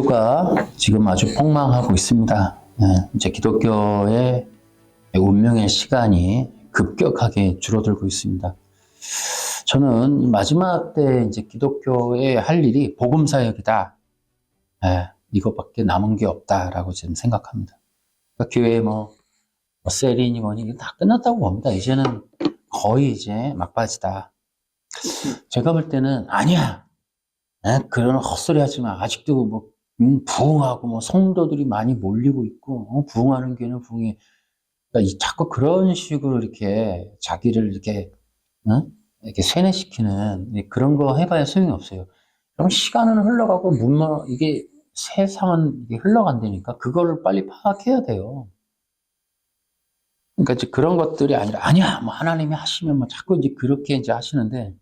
기독교가 지금 아주 폭망하고 있습니다. 이제 기독교의 운명의 시간이 급격하게 줄어들고 있습니다. 저는 마지막 때 이제 기독교에 할 일이 복음 사역이다. 이것밖에 남은 게 없다라고 지금 생각합니다. 그러니까 교회 세리니 뭐니 다 끝났다고 봅니다. 이제는 거의 이제 막바지다. 제가 볼 때는 아니야. 그런 헛소리 하지 마. 아직도 부흥하고 성도들이 많이 몰리고 있고 부흥하는 교회는 부흥해. 그러니까 자꾸 그런 식으로 이렇게 자기를 이렇게 세뇌시키는 그런 거 해봐야 소용이 없어요. 그럼 시간은 흘러가고 이게 세상은 이게 흘러간다니까 그거를 빨리 파악해야 돼요. 그러니까 이제 그런 것들이 아니라 아니야 하나님이 하시면 자꾸 이제 그렇게 이제 하시는데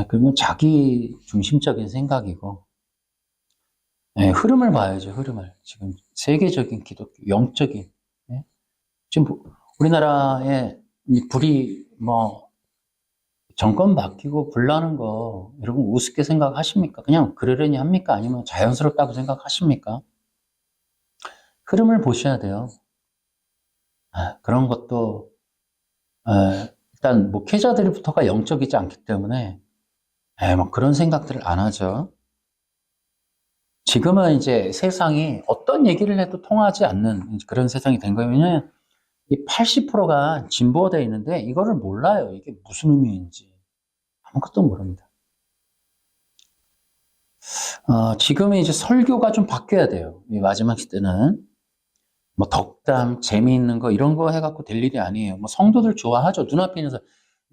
그러면 자기 중심적인 생각이고 흐름을 봐야죠. 흐름을 지금 세계적인 기독교 영적인 지금 우리나라에 이 불이 정권 바뀌고 불 나는 거 여러분 우습게 생각하십니까? 그냥 그러려니 합니까? 아니면 자연스럽다고 생각하십니까? 흐름을 보셔야 돼요. 그런 것도 일단 목회자들부터가 영적이지 않기 때문에 그런 생각들을 안 하죠. 지금은 이제 세상이 어떤 얘기를 해도 통하지 않는 그런 세상이 된 거예요. 왜냐하면 이 80%가 진보가 되어 있는데 이거를 몰라요. 이게 무슨 의미인지 아무것도 모릅니다. 지금은 이제 설교가 좀 바뀌어야 돼요. 이 마지막 시대는 덕담, 재미있는 거 이런 거 해갖고 될 일이 아니에요. 성도들 좋아하죠. 눈앞에 있는 사람.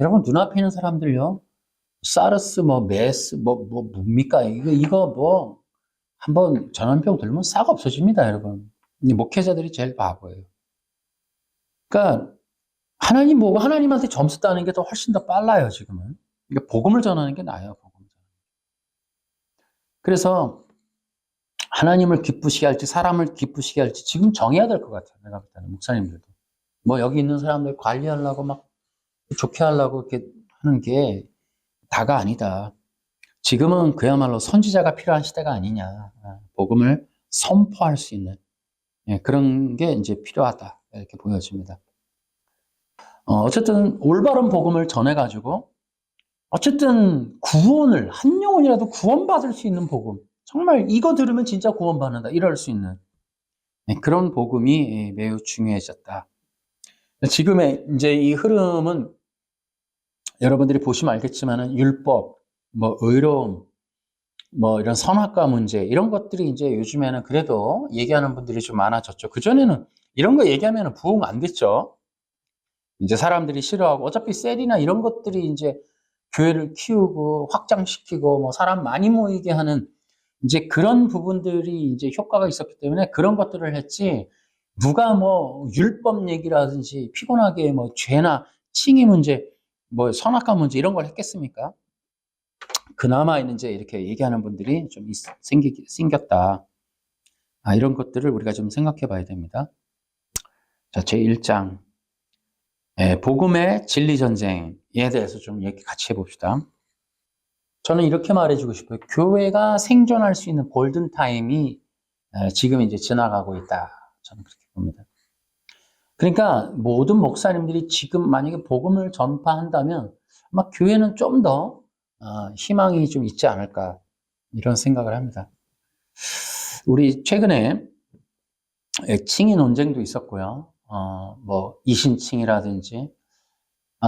여러분 눈앞에 있는 사람들요. 사르스, 메스, 뭡니까? 이거 한번 전염병 들면 싹 없어집니다, 여러분. 이 목회자들이 제일 바보예요. 그러니까 하나님 보고 하나님한테 점수 따는 게 더 훨씬 더 빨라요, 지금은. 그러니까 복음을 전하는 게 나아요, 복음을. 그래서 하나님을 기쁘시게 할지 사람을 기쁘시게 할지 지금 정해야 될 것 같아요. 내가 볼 때는 목사님들도. 여기 있는 사람들 관리하려고 좋게 하려고 이렇게 하는 게 다가 아니다. 지금은 그야말로 선지자가 필요한 시대가 아니냐. 복음을 선포할 수 있는 그런 게 이제 필요하다. 이렇게 보여집니다. 어쨌든 올바른 복음을 전해가지고 어쨌든 구원을 한 영혼이라도 구원받을 수 있는 복음. 정말 이거 들으면 진짜 구원받는다. 이럴 수 있는 그런 복음이 매우 중요해졌다. 지금의 이제 이 흐름은 여러분들이 보시면 알겠지만은 율법, 의로움, 이런 선악과 문제 이런 것들이 이제 요즘에는 그래도 얘기하는 분들이 좀 많아졌죠. 그전에는 이런 거 얘기하면 부흥 안 됐죠. 이제 사람들이 싫어하고 어차피 셀이나 이런 것들이 이제 교회를 키우고 확장시키고 사람 많이 모이게 하는 이제 그런 부분들이 이제 효과가 있었기 때문에 그런 것들을 했지 누가 율법 얘기라든지 피곤하게 죄나 칭의 문제 선악과 문제 이런 걸 했겠습니까? 그나마 이제 이렇게 얘기하는 분들이 좀 생겼다. 이런 것들을 우리가 좀 생각해 봐야 됩니다. 자, 제1장. 복음의 진리 전쟁에 대해서 좀 얘기 같이 해봅시다. 저는 이렇게 말해주고 싶어요. 교회가 생존할 수 있는 골든타임이 지금 이제 지나가고 있다. 저는 그렇게 봅니다. 그러니까 모든 목사님들이 지금 만약에 복음을 전파한다면 아마 교회는 좀 더 희망이 좀 있지 않을까 이런 생각을 합니다. 우리 최근에 칭의 논쟁도 있었고요. 이신칭이라든지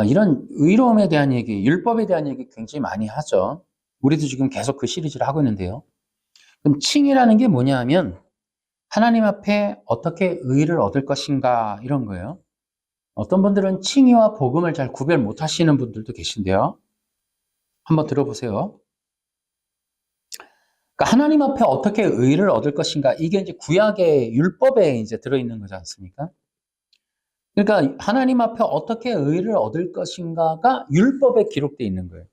이런 의로움에 대한 얘기, 율법에 대한 얘기 굉장히 많이 하죠. 우리도 지금 계속 그 시리즈를 하고 있는데요. 그럼 칭이라는 게 뭐냐 하면 하나님 앞에 어떻게 의를 얻을 것인가 이런 거예요. 어떤 분들은 칭의와 복음을 잘 구별 못 하시는 분들도 계신데요. 한번 들어보세요. 그러니까 하나님 앞에 어떻게 의를 얻을 것인가 이게 이제 구약의 율법에 이제 들어있는 거지 않습니까? 그러니까 하나님 앞에 어떻게 의를 얻을 것인가가 율법에 기록되어 있는 거예요.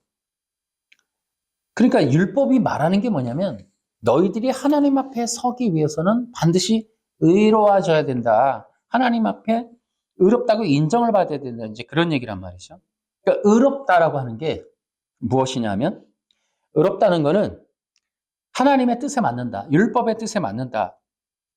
그러니까 율법이 말하는 게 뭐냐면 너희들이 하나님 앞에 서기 위해서는 반드시 의로워져야 된다. 하나님 앞에 의롭다고 인정을 받아야 된다. 이제 그런 얘기란 말이죠. 그러니까 의롭다라고 하는 게 무엇이냐면 의롭다는 거는 하나님의 뜻에 맞는다. 율법의 뜻에 맞는다.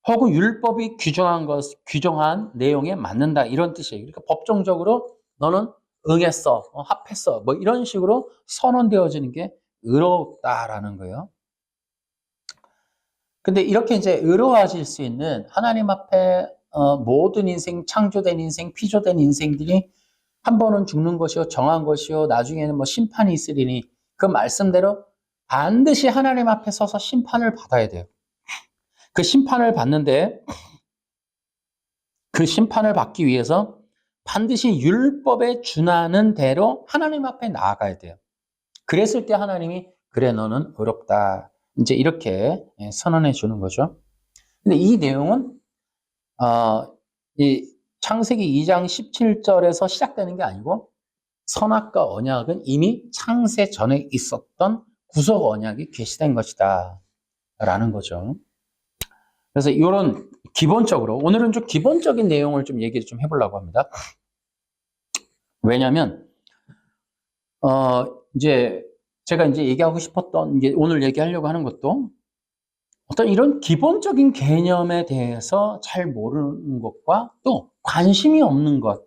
혹은 율법이 규정한 내용에 맞는다. 이런 뜻이에요. 그러니까 법정적으로 너는 응했어, 합했어. 뭐 이런 식으로 선언되어지는 게 의롭다라는 거예요. 근데 이렇게 이제 의로워질 수 있는 하나님 앞에 모든 인생, 창조된 인생, 피조된 인생들이 한 번은 죽는 것이요, 정한 것이요, 나중에는 뭐 심판이 있으리니 그 말씀대로 반드시 하나님 앞에 서서 심판을 받아야 돼요. 그 심판을 받는데 그 심판을 받기 위해서 반드시 율법에 준하는 대로 하나님 앞에 나아가야 돼요. 그랬을 때 하나님이 그래 너는 의롭다. 이제 이렇게 선언해 주는 거죠. 근데 이 내용은 이 창세기 2장 17절에서 시작되는 게 아니고 선악과 언약은 이미 창세 전에 있었던 구속 언약이 계시된 것이다 라는 거죠. 그래서 이런 기본적으로 오늘은 좀 기본적인 내용을 좀 얘기를 좀 해보려고 합니다. 왜냐하면 이제 제가 이제 얘기하고 싶었던 이게 오늘 얘기하려고 하는 것도 어떤 이런 기본적인 개념에 대해서 잘 모르는 것과 또 관심이 없는 것,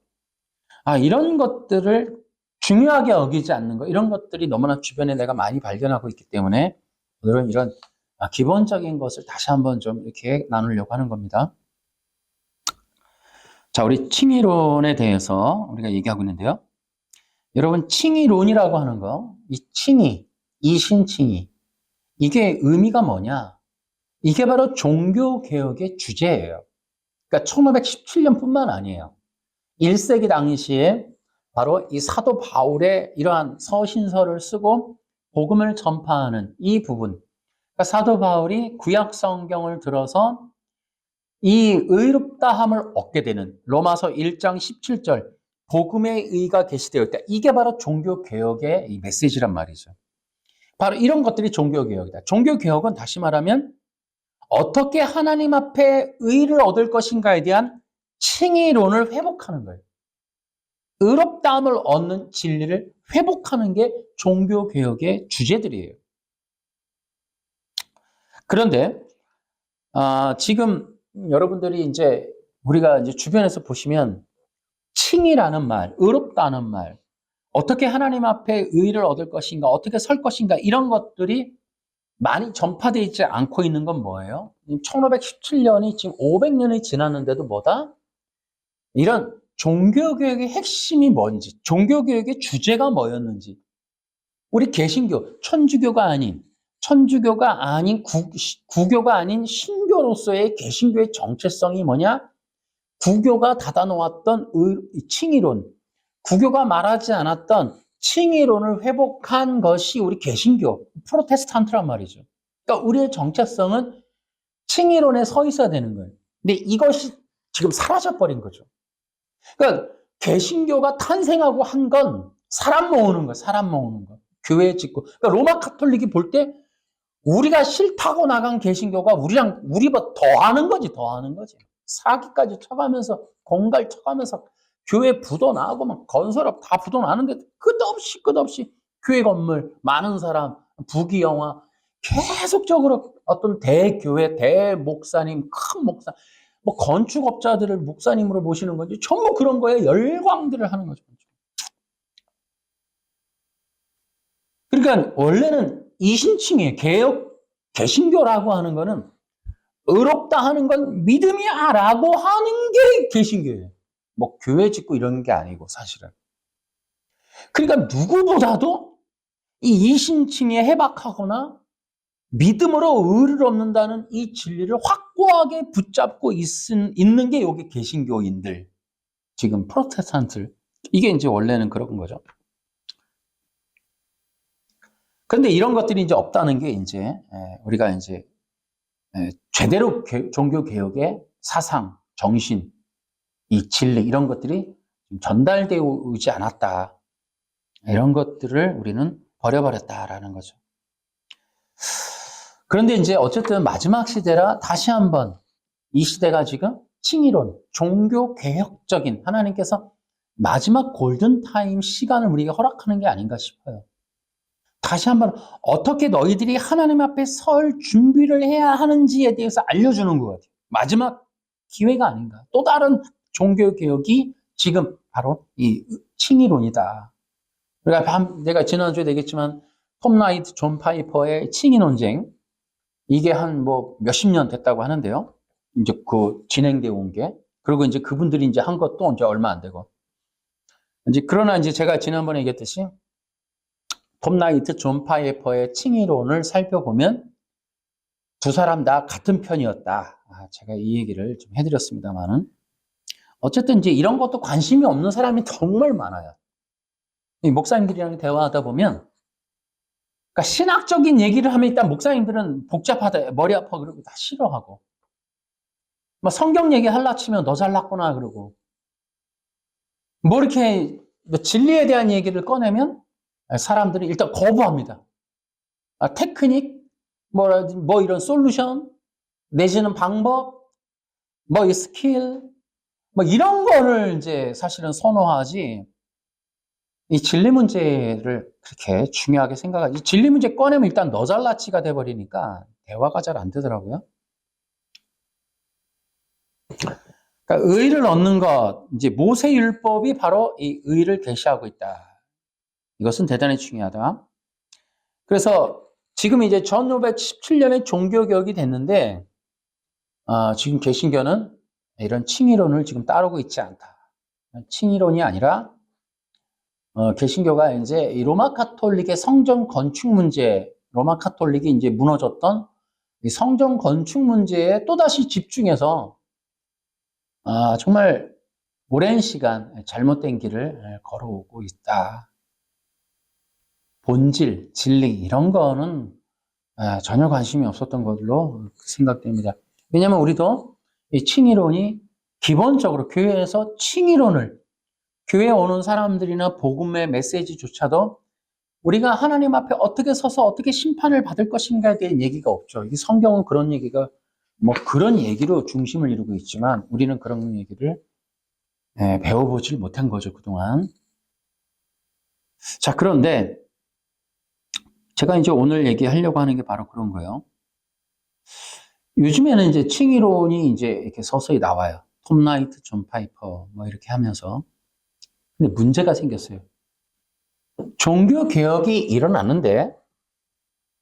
이런 것들을 중요하게 여기지 않는 것, 이런 것들이 너무나 주변에 내가 많이 발견하고 있기 때문에 오늘은 이런 기본적인 것을 다시 한번 좀 이렇게 나누려고 하는 겁니다. 자, 우리 칭의론에 대해서 우리가 얘기하고 있는데요. 여러분, 칭의론이라고 하는 거, 이 칭의, 이신칭의, 이게 의미가 뭐냐? 이게 바로 종교개혁의 주제예요. 그러니까 1517년뿐만 아니에요. 1세기 당시에 바로 이 사도 바울의 이러한 서신서를 쓰고 복음을 전파하는 이 부분. 그러니까 사도 바울이 구약 성경을 들어서 이 의롭다함을 얻게 되는 로마서 1장 17절 복음의 의가 계시되어 있다. 이게 바로 종교개혁의 이 메시지란 말이죠. 바로 이런 것들이 종교개혁이다. 종교개혁은 다시 말하면 어떻게 하나님 앞에 의를 얻을 것인가에 대한 칭의론을 회복하는 거예요. 의롭다함을 얻는 진리를 회복하는 게 종교개혁의 주제들이에요. 그런데 지금 여러분들이 이제 우리가 이제 주변에서 보시면 칭의라는 말, 의롭다는 말, 어떻게 하나님 앞에 의를 얻을 것인가, 어떻게 설 것인가 이런 것들이 많이 전파되어 있지 않고 있는 건 뭐예요? 1517년이 지금 500년이 지났는데도 뭐다? 이런 종교개혁의 핵심이 뭔지, 종교개혁의 주제가 뭐였는지, 우리 개신교, 천주교가 아닌 구교가 아닌 신교로서의 개신교의 정체성이 뭐냐? 구교가 닫아놓았던 칭의론, 구교가 말하지 않았던 칭의론을 회복한 것이 우리 개신교, 프로테스탄트란 말이죠. 그러니까 우리의 정체성은 칭의론에 서 있어야 되는 거예요. 근데 이것이 지금 사라져버린 거죠. 그러니까 개신교가 탄생하고 한 건 사람 모으는 거예요. 사람 모으는 거. 교회 짓고. 그러니까 로마 카톨릭이 볼 때 우리가 싫다고 나간 개신교가 우리보다 더 하는 거지. 사기까지 쳐가면서 공갈 쳐가면서 교회 부도 나고 막 건설업 다 부도 나는데 끝없이 교회 건물 많은 사람 부귀영화 계속적으로 어떤 대교회 대목사님 큰 목사 뭐 건축업자들을 목사님으로 모시는 건지 전부 그런 거에 열광들을 하는 거죠. 그러니까 원래는 이신칭의 개신교라고 하는 거는 의롭다 하는 건 믿음이야라고 하는 게 개신교예요. 뭐 교회 짓고 이러는 게 아니고 사실은. 그러니까 누구보다도 이 이신칭에 해박하거나 믿음으로 의를 얻는다는 이 진리를 확고하게 붙잡고 있는 게 여기 개신교인들, 지금 프로테스탄트, 이게 이제 원래는 그런 거죠. 그런데 이런 것들이 이제 없다는 게 이제 우리가 이제 제대로 종교 개혁의 사상, 정신, 이 진리 이런 것들이 전달되지 않았다. 이런 것들을 우리는 버려버렸다라는 거죠. 그런데 이제 어쨌든 마지막 시대라 다시 한번 이 시대가 지금 칭의론, 종교 개혁적인 하나님께서 마지막 골든타임 시간을 우리에게 허락하는 게 아닌가 싶어요. 다시 한번 어떻게 너희들이 하나님 앞에 설 준비를 해야 하는지에 대해서 알려주는 것 같아요. 마지막 기회가 아닌가. 또 다른 종교개혁이 지금 바로 이 칭의론이다. 그러니까 내가 지난주에 얘기했지만 톰 라이트, 존 파이퍼의 칭의 논쟁, 이게 한 뭐 몇십 년 됐다고 하는데요. 이제 그 진행되어 온 게. 그리고 이제 그분들이 이제 한 것도 이제 얼마 안 되고. 이제 그러나 이제 제가 지난번에 얘기했듯이 톰 라이트, 존 파이퍼의 칭의론을 살펴보면 두 사람 다 같은 편이었다. 제가 이 얘기를 좀 해드렸습니다만은. 어쨌든 이제 이런 것도 관심이 없는 사람이 정말 많아요. 이 목사님들이랑 대화하다 보면, 그러니까 신학적인 얘기를 하면 일단 목사님들은 복잡하다, 머리 아파 그러고 다 싫어하고, 뭐 성경 얘기 할라 치면 너 잘났구나 그러고, 뭐 이렇게 뭐 진리에 대한 얘기를 꺼내면 사람들이 일단 거부합니다. 테크닉, 뭐 이런 솔루션, 내지는 방법, 뭐 이 스킬, 뭐 이런 거를 이제 사실은 선호하지, 이 진리 문제를 그렇게 중요하게 생각하지. 진리 문제 꺼내면 일단 너 잘났지가 돼버리니까 대화가 잘 안 되더라고요. 그러니까 의를 얻는 것, 이제 모세율법이 바로 이 의를 계시하고 있다. 이것은 대단히 중요하다. 그래서 지금 이제 1517년에 종교개혁이 됐는데, 지금 개신교는 이런 칭의론을 지금 따르고 있지 않다. 칭의론이 아니라 개신교가 이제 이 로마 카톨릭의 성전 건축 문제, 로마 카톨릭이 이제 무너졌던 이 성전 건축 문제에 또다시 집중해서 정말 오랜 시간 잘못된 길을 걸어오고 있다. 본질, 진리 이런 거는 전혀 관심이 없었던 걸로 생각됩니다. 왜냐하면 우리도 이 칭의론이 기본적으로 교회에서 칭의론을 교회에 오는 사람들이나 복음의 메시지조차도 우리가 하나님 앞에 어떻게 서서 어떻게 심판을 받을 것인가에 대한 얘기가 없죠. 이 성경은 그런 얘기가 뭐 그런 얘기로 중심을 이루고 있지만 우리는 그런 얘기를 배워보질 못한 거죠, 그동안. 자, 그런데 제가 이제 오늘 얘기하려고 하는 게 바로 그런 거예요. 요즘에는 이제 칭의론이 이제 이렇게 서서히 나와요. 톰 라이트, 존 파이퍼 뭐 이렇게 하면서. 근데 문제가 생겼어요. 종교개혁이 일어났는데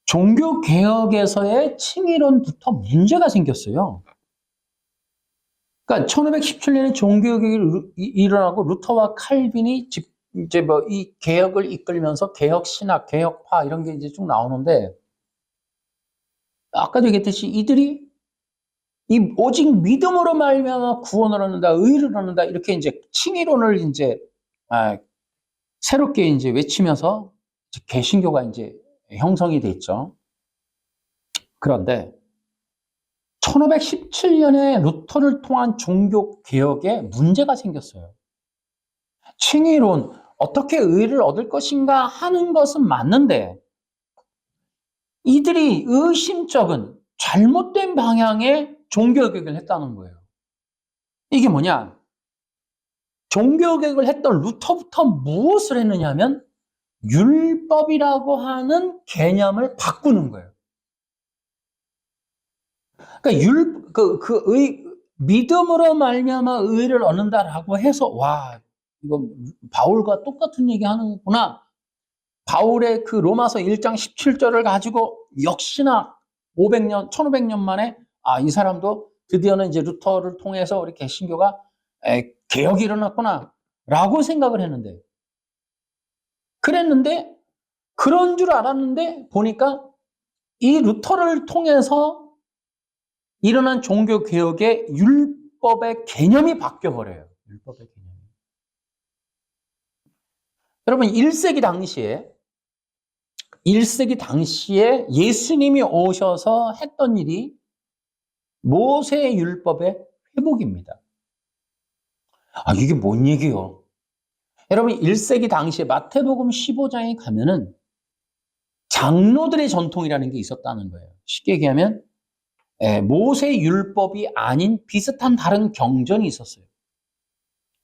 종교개혁에서의 칭의론부터 문제가 생겼어요. 그러니까 1517년에 종교개혁이 일어나고 루터와 칼빈이 이제 뭐 이 개혁을 이끌면서 개혁 신학, 개혁파 이런 게 이제 쭉 나오는데 아까도 얘기했듯이 이들이 이 오직 믿음으로 말미암아 구원을 얻는다, 의를 얻는다 이렇게 이제 칭의론을 이제 새롭게 이제 외치면서 개신교가 이제 형성이 됐죠. 그런데 1517년에 루터를 통한 종교 개혁에 문제가 생겼어요. 칭의론, 어떻게 의를 얻을 것인가 하는 것은 맞는데 이들이 의심적인 잘못된 방향의 종교 개혁을 했다는 거예요. 이게 뭐냐? 종교 개혁을 했던 루터부터 무엇을 했느냐 하면 율법이라고 하는 개념을 바꾸는 거예요. 그러니까 믿음으로 말미암아 의를 얻는다라고 해서 이거 바울과 똑같은 얘기 하는구나. 바울의 그 로마서 1장 17절을 가지고 역시나 1500년 만에 이 사람도 드디어는 이제 루터를 통해서 우리 개신교가 개혁이 일어났구나 라고 생각을 했는데 그런 줄 알았는데 보니까 이 루터를 통해서 일어난 종교 개혁의 율법의 개념이 바뀌어버려요. 율법의 개념이. 여러분 1세기 당시에 예수님이 오셔서 했던 일이 모세의 율법의 회복입니다. 이게 뭔 얘기요? 여러분 1세기 당시에 마태복음 15장에 가면은 장로들의 전통이라는 게 있었다는 거예요. 쉽게 얘기하면 모세 율법이 아닌 비슷한 다른 경전이 있었어요.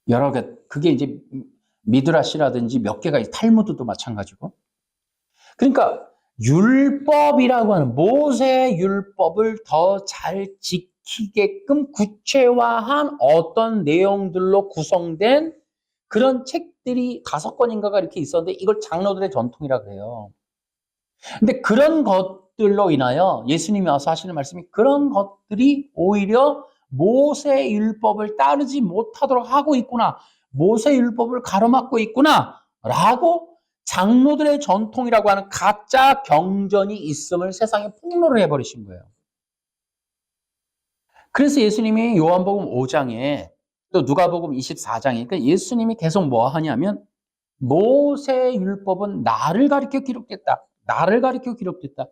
여러 개, 그게 이제 미드라시라든지 몇 개가 탈무드도 마찬가지고. 그러니까 율법이라고 하는 모세의 율법을 더 잘 지키게끔 구체화한 어떤 내용들로 구성된 그런 책들이 5권인가가 이렇게 있었는데 이걸 장로들의 전통이라 그래요. 근데 그런 것들로 인하여 예수님이 와서 하시는 말씀이 그런 것들이 오히려 모세의 율법을 따르지 못하도록 하고 있구나. 모세의 율법을 가로막고 있구나. 라고 장로들의 전통이라고 하는 가짜 경전이 있음을 세상에 폭로를 해버리신 거예요. 그래서 예수님이 요한복음 5장에 또 누가복음 24장에 그러니까 예수님이 계속 뭐 하냐면 모세의 율법은 나를 가리켜 기록됐다. 나를 가리켜 기록됐다.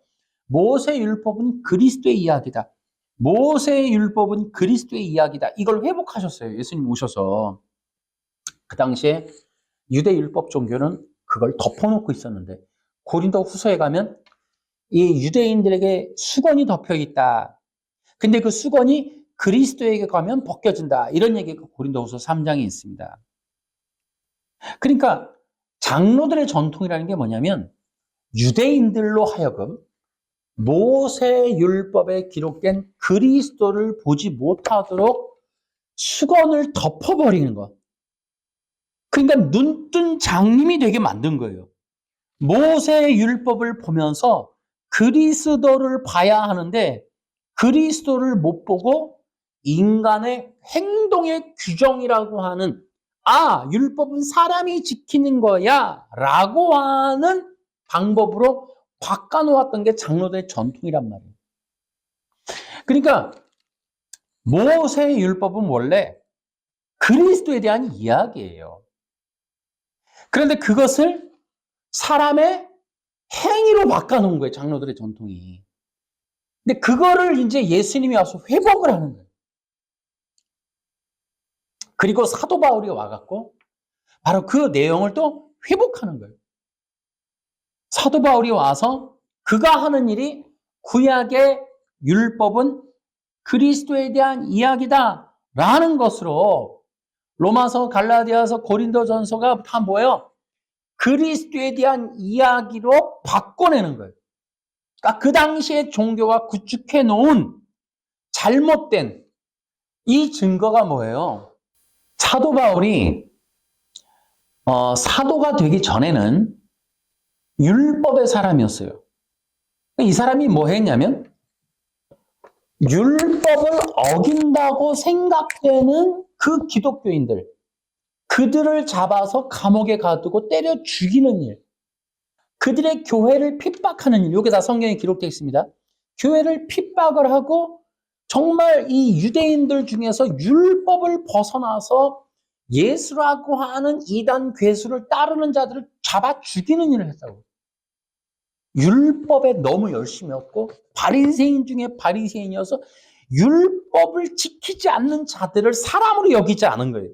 모세의 율법은 그리스도의 이야기다. 모세의 율법은 그리스도의 이야기다. 이걸 회복하셨어요. 예수님 오셔서. 그 당시에 유대 율법 종교는 그걸 덮어놓고 있었는데 고린도 후서에 가면 이 유대인들에게 수건이 덮여 있다. 근데 그 수건이 그리스도에게 가면 벗겨진다. 이런 얘기가 고린도 후서 3장에 있습니다. 그러니까 장로들의 전통이라는 게 뭐냐면 유대인들로 하여금 모세 율법에 기록된 그리스도를 보지 못하도록 수건을 덮어버리는 것. 그러니까 눈뜬 장님이 되게 만든 거예요. 모세 율법을 보면서 그리스도를 봐야 하는데 그리스도를 못 보고 인간의 행동의 규정이라고 하는 율법은 사람이 지키는 거야 라고 하는 방법으로 바꿔놓았던 게 장로들의 전통이란 말이에요. 그러니까 모세의 율법은 원래 그리스도에 대한 이야기예요. 그런데 그것을 사람의 행위로 바꿔놓은 거예요. 장로들의 전통이. 근데 그거를 이제 예수님이 와서 회복을 하는 거예요. 그리고 사도 바울이 와갖고 바로 그 내용을 또 회복하는 거예요. 사도 바울이 와서 그가 하는 일이 구약의 율법은 그리스도에 대한 이야기다 라는 것으로 로마서, 갈라디아서, 고린도전서가 다 뭐예요? 그리스도에 대한 이야기로 바꿔내는 거예요. 그러니까 그 당시에 종교가 구축해 놓은 잘못된 이 증거가 뭐예요? 사도 바울이 사도가 되기 전에는 율법의 사람이었어요. 이 사람이 뭐 했냐면 율법을 어긴다고 생각되는 그 기독교인들, 그들을 잡아서 감옥에 가두고 때려 죽이는 일, 그들의 교회를 핍박하는 일, 이게 다 성경에 기록되어 있습니다. 교회를 핍박을 하고 정말 이 유대인들 중에서 율법을 벗어나서 예수라고 하는 이단 괴수를 따르는 자들을 잡아 죽이는 일을 했다고. 율법에 너무 열심이었고 바리새인 중에 바리새인이어서 율법을 지키지 않는 자들을 사람으로 여기지 않은 거예요.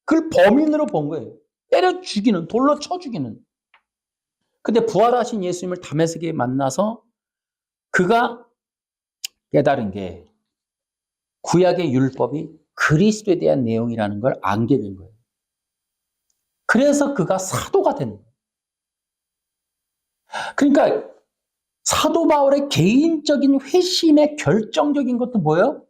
그걸 범인으로 본 거예요. 때려 죽이는, 돌로 쳐 죽이는. 근데 부활하신 예수님을 다메섹에 만나서 그가 깨달은 게 구약의 율법이 그리스도에 대한 내용이라는 걸 알게 된 거예요. 그래서 그가 사도가 된 거예요. 그러니까 사도 바울의 개인적인 회심의 결정적인 것도 뭐예요?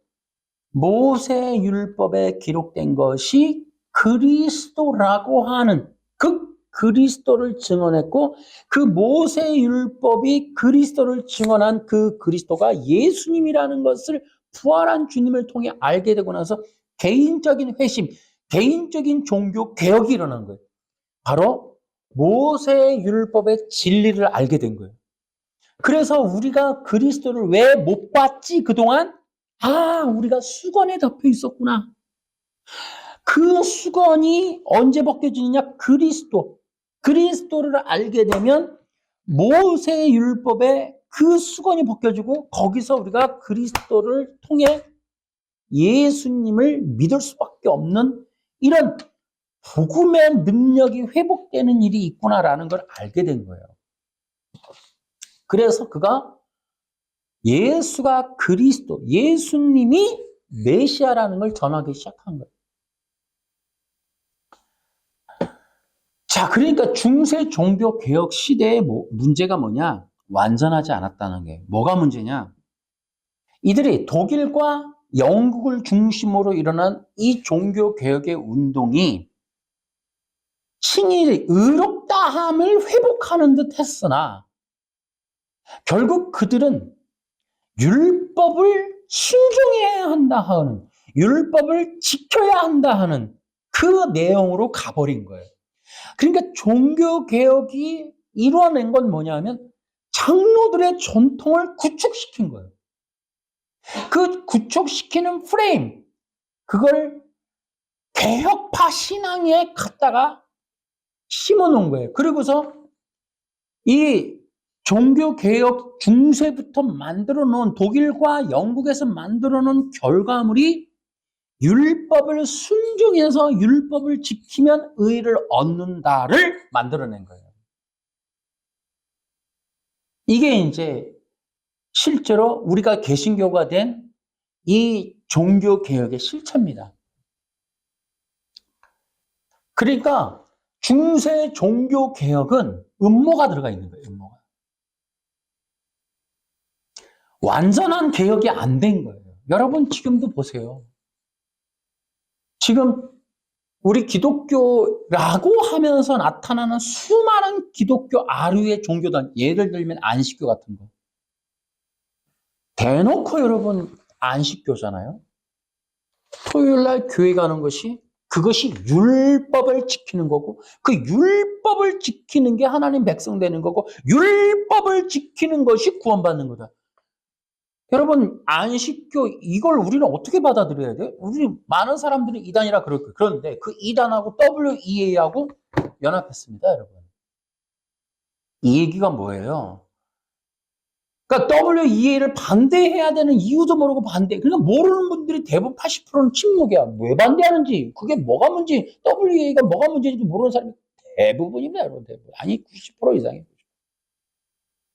모세 율법에 기록된 것이 그리스도라고 하는 그 그리스도를 증언했고 그 모세 율법이 그리스도를 증언한 그 그리스도가 예수님이라는 것을 부활한 주님을 통해 알게 되고 나서 개인적인 회심, 개인적인 종교 개혁이 일어난 거예요. 바로 모세 율법의 진리를 알게 된 거예요. 그래서 우리가 그리스도를 왜 못 봤지 그동안? 우리가 수건에 덮여 있었구나. 그 수건이 언제 벗겨지느냐? 그리스도를 알게 되면 모세의 율법에 그 수건이 벗겨지고 거기서 우리가 그리스도를 통해 예수님을 믿을 수밖에 없는 이런 복음의 능력이 회복되는 일이 있구나라는 걸 알게 된 거예요. 그래서 그가 예수가 그리스도, 예수님이 메시아라는 걸 전하기 시작한 거예요. 자, 그러니까 중세 종교 개혁 시대의 문제가 뭐냐? 완전하지 않았다는 게. 뭐가 문제냐? 이들이 독일과 영국을 중심으로 일어난 이 종교 개혁의 운동이 칭의 의롭다함을 회복하는 듯 했으나 결국 그들은 율법을 순종해야 한다 하는, 율법을 지켜야 한다 하는 그 내용으로 가버린 거예요. 그러니까 종교개혁이 이루어낸 건 뭐냐면 장로들의 전통을 구축시킨 거예요. 그 구축시키는 프레임, 그걸 개혁파 신앙에 갖다가 심어놓은 거예요. 그리고서 이 종교개혁 중세부터 만들어 놓은, 독일과 영국에서 만들어 놓은 결과물이 율법을 순종해서 율법을 지키면 의를 얻는다를 만들어낸 거예요. 이게 이제 실제로 우리가 개신교가 된 이 종교개혁의 실체입니다. 그러니까 중세 종교개혁은 음모가 들어가 있는 거예요. 음모가. 완전한 개혁이 안 된 거예요. 여러분 지금도 보세요. 지금 우리 기독교라고 하면서 나타나는 수많은 기독교 아류의 종교단, 예를 들면 안식교 같은 거. 대놓고 여러분 안식교잖아요. 토요일날 교회 가는 것이, 그것이 율법을 지키는 거고, 그 율법을 지키는 게 하나님 백성 되는 거고, 율법을 지키는 것이 구원받는 거다. 여러분 안식교, 이걸 우리는 어떻게 받아들여야 돼? 우리 많은 사람들이 이단이라 그럴 거예요. 그런데 그 이단하고 WEA하고 연합했습니다, 여러분. 이 얘기가 뭐예요? 그러니까 WEA를 반대해야 되는 이유도 모르고 반대. 그러니까 모르는 분들이 대부분 80%는 침묵이야. 왜 반대하는지, 그게 뭐가 문제, WEA가 뭐가 문제인지 모르는 사람이 대부분입니다, 여러분. 대부분. 아니 90% 이상이에요.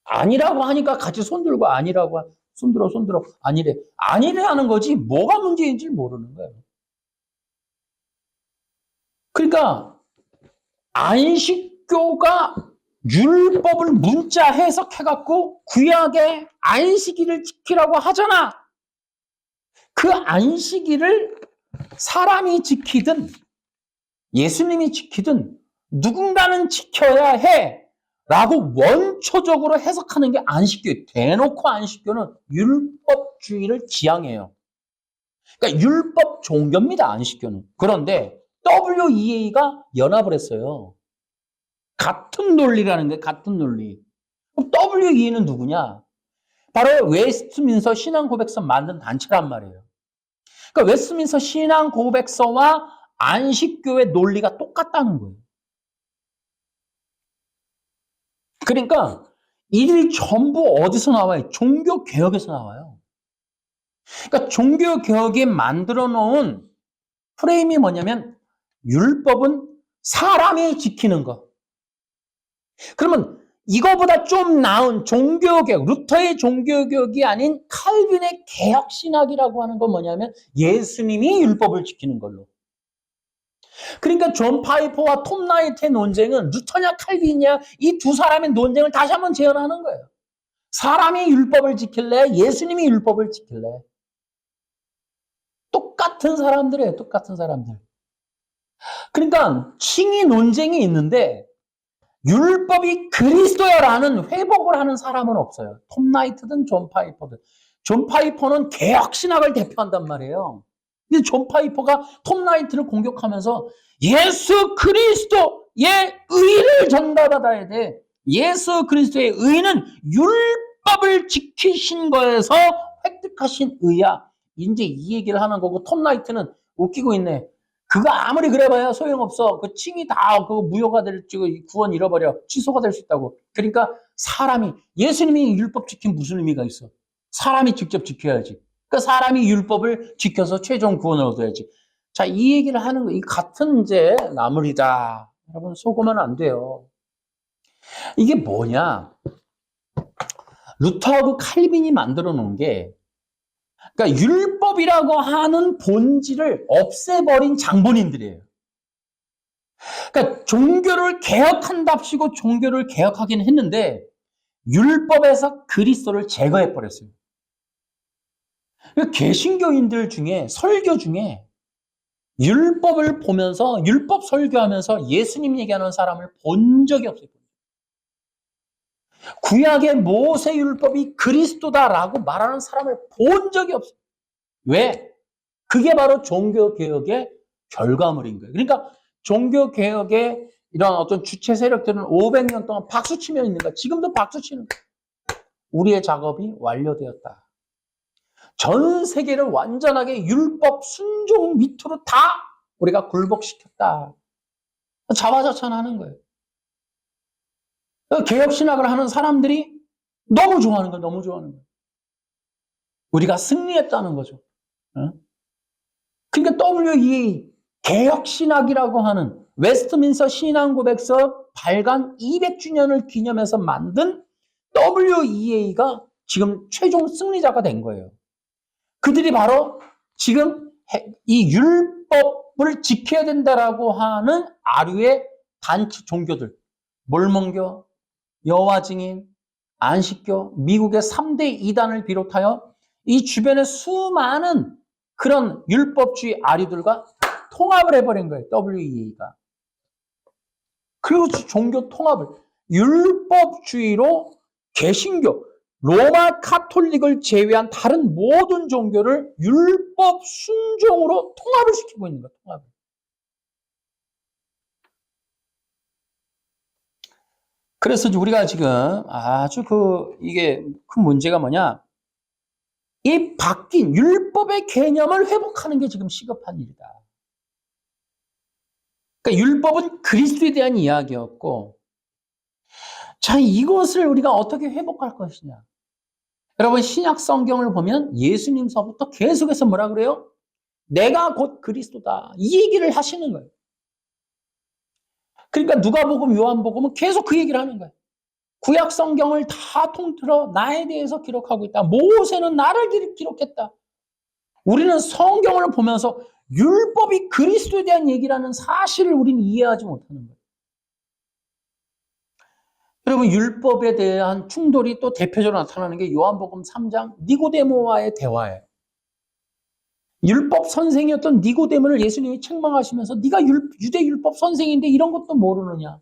아니라고 하니까 같이 손들고 아니라고 손들어 아니래 하는 거지 뭐가 문제인지 모르는 거예요. 그러니까 안식교가 율법을 문자 해석해갖고 구약의 안식일을 지키라고 하잖아. 그 안식일을 사람이 지키든 예수님이 지키든 누군가는 지켜야 해 라고 원초적으로 해석하는 게 안식교예요. 대놓고 안식교는 율법주의를 지향해요. 그러니까 율법 종교입니다, 안식교는. 그런데 WEA가 연합을 했어요. 같은 논리라는 게 같은 논리. 그럼 WEA는 누구냐? 바로 웨스트민스터 신앙고백서 만든 단체란 말이에요. 그러니까 웨스트민스터 신앙고백서와 안식교의 논리가 똑같다는 거예요. 그러니까 이들이 전부 어디서 나와요? 종교개혁에서 나와요. 그러니까 종교개혁이 만들어 놓은 프레임이 뭐냐면 율법은 사람이 지키는 것. 그러면 이거보다 좀 나은 종교개혁, 루터의 종교개혁이 아닌 칼빈의 개혁신학이라고 하는 건 뭐냐면 예수님이 율법을 지키는 걸로. 그러니까 존 파이퍼와 톰 나이트의 논쟁은 루터냐 칼빈이냐 이 두 사람의 논쟁을 다시 한번 재현하는 거예요. 사람이 율법을 지킬래? 예수님이 율법을 지킬래? 똑같은 사람들이에요. 똑같은 사람들. 그러니까 칭의 논쟁이 있는데 율법이 그리스도야라는 회복을 하는 사람은 없어요. 톰 나이트든 존 파이퍼든. 존 파이퍼는 개혁신학을 대표한단 말이에요. 근데 존 파이퍼가 톰 나이트를 공격하면서 예수 그리스도의 의를 전달받아야 돼. 예수 그리스도의 의는 율법을 지키신 거에서 획득하신 의야. 이제 이 얘기를 하는 거고 톰 나이트는 웃기고 있네. 그거 아무리 그래봐야 소용없어. 그 칭이 다 그거 무효가 될지 구원 잃어버려. 취소가 될 수 있다고. 그러니까 사람이, 예수님이 율법 지킨 무슨 의미가 있어? 사람이 직접 지켜야지. 그러니까 사람이 율법을 지켜서 최종 구원을 얻어야지. 자, 이 얘기를 하는 거, 이 같은 이제 나물이다. 여러분 속으면 안 돼요. 이게 뭐냐? 루터하고 칼빈이 만들어 놓은 게, 그러니까 율법이라고 하는 본질을 없애버린 장본인들이에요. 그러니까 종교를 개혁한답시고 종교를 개혁하긴 했는데 율법에서 그리스도를 제거해 버렸어요. 개신교인들 중에 설교 중에 율법을 보면서 율법 설교하면서 예수님 얘기하는 사람을 본 적이 없어요. 구약의 모세 율법이 그리스도다라고 말하는 사람을 본 적이 없어요. 왜? 그게 바로 종교개혁의 결과물인 거예요. 그러니까 종교개혁의 이런 어떤 주체 세력들은 500년 동안 박수치며 있는 거야. 지금도 박수치는 거야. 우리의 작업이 완료되었다. 전 세계를 완전하게 율법 순종 밑으로 다 우리가 굴복시켰다. 자화자찬하는 거예요. 개혁신학을 하는 사람들이 너무 좋아하는 거예요. 너무 좋아하는 거예요. 우리가 승리했다는 거죠. 그러니까 WEA 개혁신학이라고 하는 웨스트민스터 신앙고백서 발간 200주년을 기념해서 만든 WEA가 지금 최종 승리자가 된 거예요. 그들이 바로 지금 이 율법을 지켜야 된다라고 하는 아류의 단체 종교들, 몰몬교, 여호와 증인, 안식교, 미국의 3대 이단을 비롯하여 이 주변의 수많은 그런 율법주의 아류들과 통합을 해버린 거예요. WEA가. 그리고 종교 통합을 율법주의로 개신교, 로마 카톨릭을 제외한 다른 모든 종교를 율법 순종으로 통합을 시키고 있는 거예요. 통합을. 그래서 우리가 지금 아주 이게 큰 문제가 뭐냐? 이 바뀐 율법의 개념을 회복하는 게 지금 시급한 일이다. 그러니까 율법은 그리스도에 대한 이야기였고, 자, 이것을 우리가 어떻게 회복할 것이냐? 여러분, 신약 성경을 보면 예수님서부터 계속해서 뭐라 그래요? 내가 곧 그리스도다. 이 얘기를 하시는 거예요. 그러니까 누가복음, 요한복음은 계속 그 얘기를 하는 거예요. 구약 성경을 다 통틀어 나에 대해서 기록하고 있다. 모세는 나를 기록했다. 우리는 성경을 보면서 율법이 그리스도에 대한 얘기라는 사실을 우리는 이해하지 못하는 거예요. 여러분, 율법에 대한 충돌이 또 대표적으로 나타나는 게 요한복음 3장 니고데모와의 대화예요. 율법 선생이었던 니고데모를 예수님이 책망하시면서 네가 유대 율법 선생인데 이런 것도 모르느냐.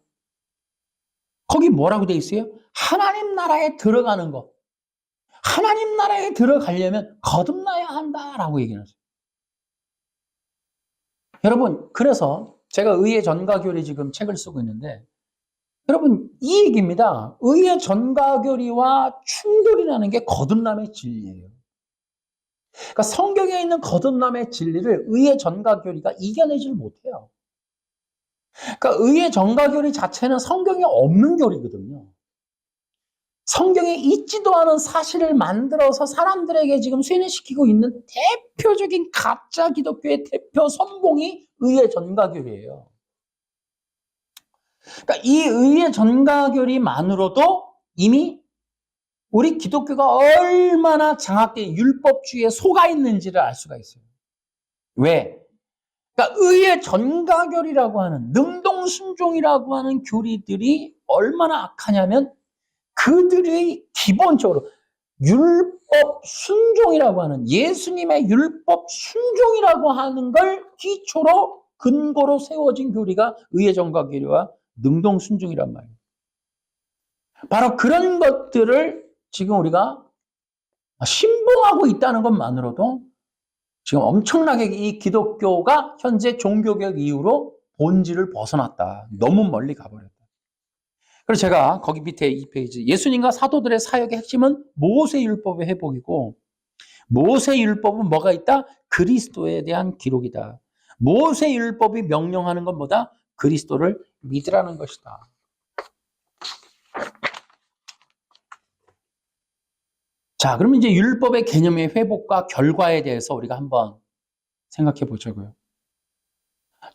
거기 뭐라고 돼 있어요? 하나님 나라에 들어가는 거. 하나님 나라에 들어가려면 거듭나야 한다라고 얘기했어요. 여러분, 그래서 제가 의의 전가교리 지금 책을 쓰고 있는데 여러분, 이 얘기입니다. 의의 전가교리와 충돌이라는 게 거듭남의 진리예요. 그러니까 성경에 있는 거듭남의 진리를 의의 전가교리가 이겨내질 못해요. 그러니까 의의 전가교리 자체는 성경에 없는 교리거든요. 성경에 있지도 않은 사실을 만들어서 사람들에게 지금 쇠뇌시키고 있는 대표적인 가짜 기독교의 대표 선봉이 의의 전가교리예요. 그러니까 이 의의 전가교리만으로도 이미 우리 기독교가 얼마나 장악된 율법주의에 속아 있는지를 알 수가 있어요. 왜? 그러니까 의의 전가교리라고 하는 능동순종이라고 하는 교리들이 얼마나 악하냐면 그들이 기본적으로 율법 순종이라고 하는 예수님의 율법 순종이라고 하는 걸 기초로 근거로 세워진 교리가 의의 전가교리와 능동순종이란 말이에요. 바로 그런 것들을 지금 우리가 신봉하고 있다는 것만으로도 지금 엄청나게 이 기독교가 현재 종교개혁 이후로 본질을 벗어났다. 너무 멀리 가버렸다. 그래서 제가 거기 밑에 이 페이지 예수님과 사도들의 사역의 핵심은 모세율법의 회복이고 모세율법은 뭐가 있다? 그리스도에 대한 기록이다. 모세율법이 명령하는 건 뭐다? 그리스도를 믿으라는 것이다. 자, 그러면 이제 율법의 개념의 회복과 결과에 대해서 우리가 한번 생각해 보자고요.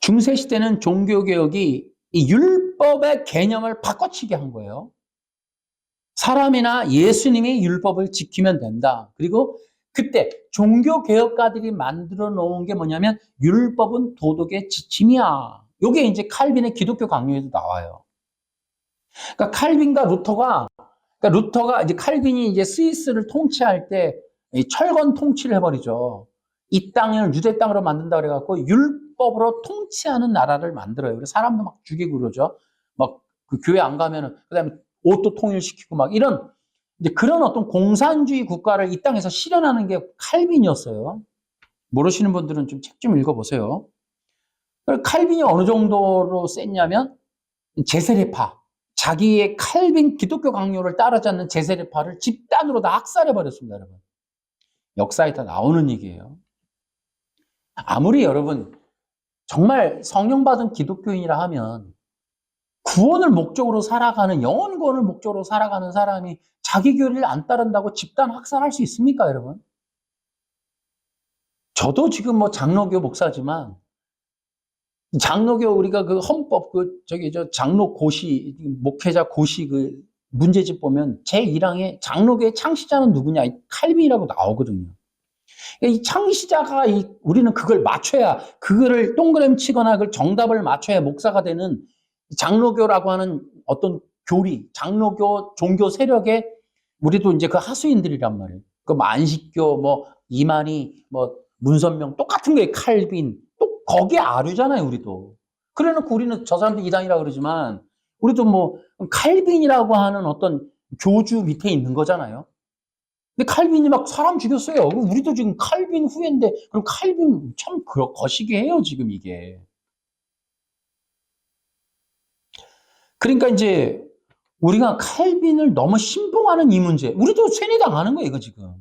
중세시대는 종교개혁이 이 율법의 개념을 바꿔치기 한 거예요. 사람이나 예수님이 율법을 지키면 된다. 그리고 그때 종교개혁가들이 만들어 놓은 게 뭐냐면 율법은 도덕의 지침이야. 요게 이제 칼빈의 기독교 강요에도 나와요. 그러니까 칼빈과 루터가, 그러니까 루터가 이제 칼빈이 이제 스위스를 통치할 때 철권 통치를 해버리죠. 이 땅을 유대 땅으로 만든다 그래갖고 율법으로 통치하는 나라를 만들어요. 그래서 사람도 막 죽이고 그러죠. 막 그 교회 안 가면은, 그다음에 옷도 통일시키고 막 이런, 이제 그런 어떤 공산주의 국가를 이 땅에서 실현하는 게 칼빈이었어요. 모르시는 분들은 좀 책 좀 읽어보세요. 칼빈이 어느 정도로 셌냐면 제세례파, 자기의 칼빈 기독교 강요를 따르지 않는 제세례파를 집단으로 다 학살해버렸습니다, 여러분. 역사에 다 나오는 얘기예요. 아무리 여러분 정말 성령 받은 기독교인이라 하면 구원을 목적으로 살아가는, 영혼 구원을 목적으로 살아가는 사람이 자기 교리를 안 따른다고 집단 학살할 수 있습니까, 여러분? 저도 지금 뭐 장로교 목사지만, 장로교 우리가 그 헌법 장로 고시, 목회자 고시 그 문제집 보면 제1항에 장로교의 창시자는 누구냐, 칼빈이라고 나오거든요. 이 창시자가 우리는 그걸 맞춰야, 그거를 동그라미 치거나 그 정답을 맞춰야 목사가 되는 장로교라고 하는 어떤 교리, 장로교 종교 세력의, 우리도 이제 그 하수인들이란 말이에요. 그 안식교, 뭐 이만희, 뭐 문선명 똑같은 거예요. 칼빈 또 거기에 아류잖아요, 우리도. 그래놓고 우리는 저 사람들 이단이라 그러지만 우리도 뭐 칼빈이라고 하는 어떤 교주 밑에 있는 거잖아요. 근데 칼빈이 막 사람 죽였어요. 우리도 지금 칼빈 후예인데, 그럼 칼빈 참 거시기 해요, 지금 이게. 그러니까 이제 우리가 칼빈을 너무 신봉하는 이 문제, 우리도 세뇌당하는 거예요, 이거 지금.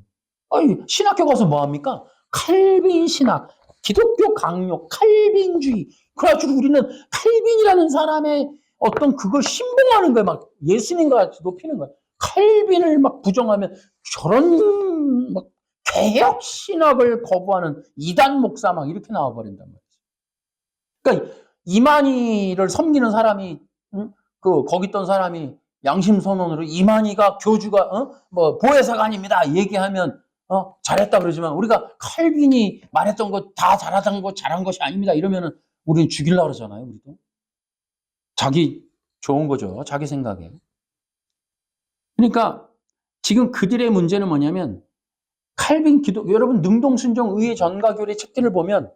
아니, 신학교 가서 뭐 합니까? 칼빈 신학, 기독교 강요, 칼빈주의. 그래가지고 우리는 칼빈이라는 사람의 어떤 그걸 신봉하는 거예요. 막 예수님과 같이 높이는 거예요. 칼빈을 막 부정하면 저런 막 개혁 신학을 거부하는 이단 목사 막 이렇게 나와버린단 말이죠. 그러니까 이만희를 섬기는 사람이, 거기 있던 사람이 양심 선언으로 이만희가 교주가 뭐 보혜사관입니다 얘기하면 잘했다 그러지만, 우리가 칼빈이 말했던 거 다 잘한 것이 아닙니다 이러면은 우리는 죽이려고 그러잖아요. 우리도 자기 좋은 거죠, 자기 생각에. 그러니까 지금 그들의 문제는 뭐냐면, 칼빈 기독, 여러분 능동순종 의회 전가교리 책들을 보면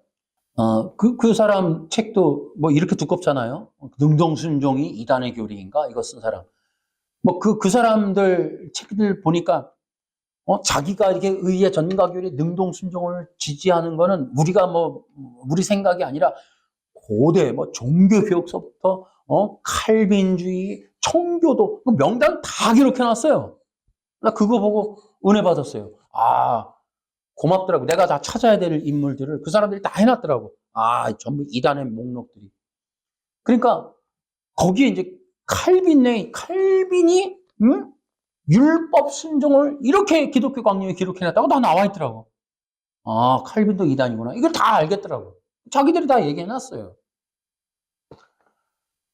그 사람 책도 뭐 이렇게 두껍잖아요. 능동순종이 이단의 교리인가? 이거 쓴 사람. 뭐 그 사람들 책들 보니까 자기가 이렇게 의회 전가교리 능동순종을 지지하는 거는 우리가 뭐 우리 생각이 아니라 고대 뭐 종교개혁서부터 칼빈주의, 청교도 명단 다 기록해놨어요. 나 그거 보고 은혜 받았어요. 아, 고맙더라고. 내가 다 찾아야 될 인물들을 그 사람들이 다 해놨더라고. 아, 전부 이단의 목록들이. 그러니까 거기에 이제 칼빈이 율법 순종을 이렇게 기독교 강요에 기록해놨다고 다 나와 있더라고. 아, 칼빈도 이단이구나. 이걸 다 알겠더라고. 자기들이 다 얘기해놨어요.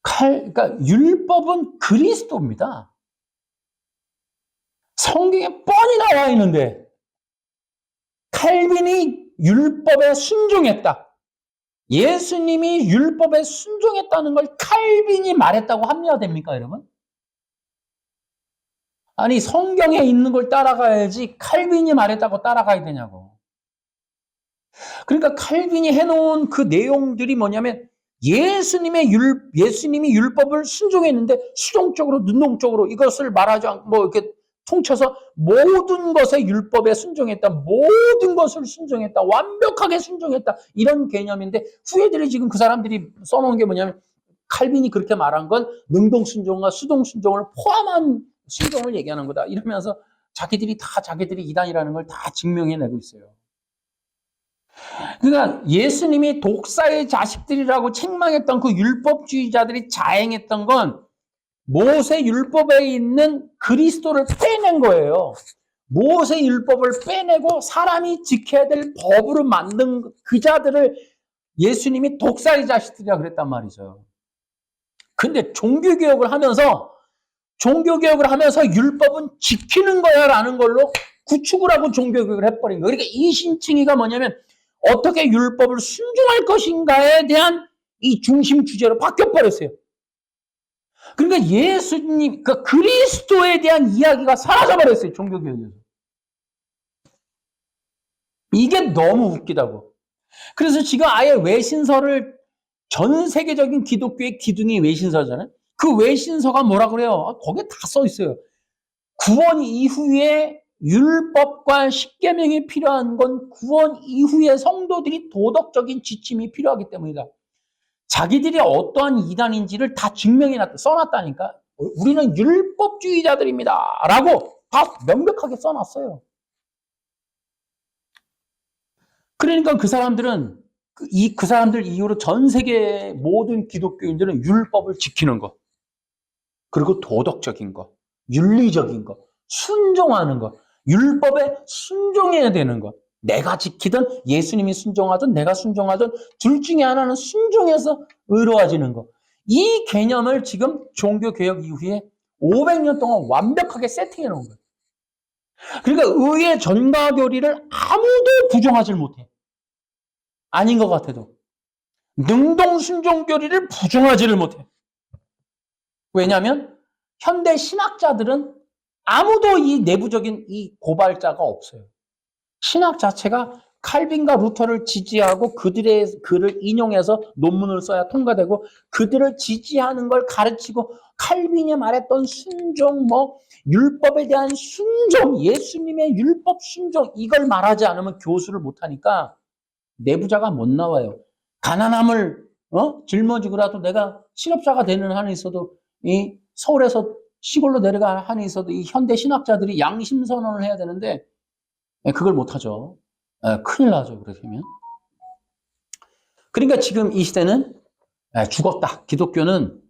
그러니까 율법은 그리스도입니다. 성경에 뻔히 나와 있는데 칼빈이 율법에 순종했다, 예수님이 율법에 순종했다는 걸 칼빈이 말했다고 합리화됩니까, 여러분? 아니, 성경에 있는 걸 따라가야지 칼빈이 말했다고 따라가야 되냐고. 그러니까 칼빈이 해놓은 그 내용들이 뭐냐면, 예수님이 율법을 순종했는데 수동적으로, 능동적으로 이것을 말하지 않고 뭐 이렇게 통쳐서 모든 것에 율법에 순종했다, 모든 것을 순종했다, 완벽하게 순종했다, 이런 개념인데, 후예들이 지금 그 사람들이 써놓은 게 뭐냐면, 칼빈이 그렇게 말한 건 능동순종과 수동순종을 포함한 순종을 얘기하는 거다 이러면서 자기들이 이단이라는 걸 다 증명해내고 있어요. 그러니까 예수님이 독사의 자식들이라고 책망했던 그 율법주의자들이 자행했던 건 모세 율법에 있는 그리스도를 빼낸 거예요. 모세 율법을 빼내고 사람이 지켜야 될 법으로 만든 그 자들을 예수님이 독사의 자식들이라 그랬단 말이죠. 근데 종교개혁을 하면서 율법은 지키는 거야 라는 걸로 구축을 하고 종교개혁을 해버린 거예요. 그러니까 이신칭의가 뭐냐면, 어떻게 율법을 순종할 것인가에 대한 이 중심 주제로 바뀌어버렸어요. 그러니까 예수님, 그러니까 그리스도에 대한 이야기가 사라져버렸어요. 종교개혁에서. 이게 너무 웃기다고. 그래서 지금 아예 외신서를 전 세계적인 기독교의 기둥이 외신서잖아요. 그 외신서가 뭐라 그래요? 거기에 다 써 있어요. 구원 이후에 율법과 십계명이 필요한 건 구원 이후에 성도들이 도덕적인 지침이 필요하기 때문이다. 자기들이 어떠한 이단인지를 다 써놨다니까. 우리는 율법주의자들입니다. 라고 다 명백하게 써놨어요. 그러니까 그 사람들은 그 사람들 이후로 전 세계 모든 기독교인들은 율법을 지키는 거, 그리고 도덕적인 거, 윤리적인 거, 순종하는 거, 율법에 순종해야 되는 거. 내가 지키든 예수님이 순종하든 내가 순종하든 둘 중에 하나는 순종해서 의로워지는 거. 이 개념을 지금 종교개혁 이후에 500년 동안 완벽하게 세팅해 놓은 거예요. 그러니까 의의 전가교리를 아무도 부정하지 못해. 아닌 것 같아도. 능동순종교리를 부정하지를 못해. 왜냐하면 현대 신학자들은 아무도 이 내부적인 이 고발자가 없어요. 신학 자체가 칼빈과 루터를 지지하고 그들의 글을 인용해서 논문을 써야 통과되고 그들을 지지하는 걸 가르치고 칼빈이 말했던 순종, 율법에 대한 순종, 예수님의 율법 순종 이걸 말하지 않으면 교수를 못하니까 내부자가 못 나와요. 가난함을 짊어지고라도 내가 실업자가 되는 한이 있어도 이 서울에서 시골로 내려가는 한이 있어도 이 현대 신학자들이 양심 선언을 해야 되는데 그걸 못하죠. 큰일 나죠. 그러시면. 그러니까 지금 이 시대는 죽었다. 기독교는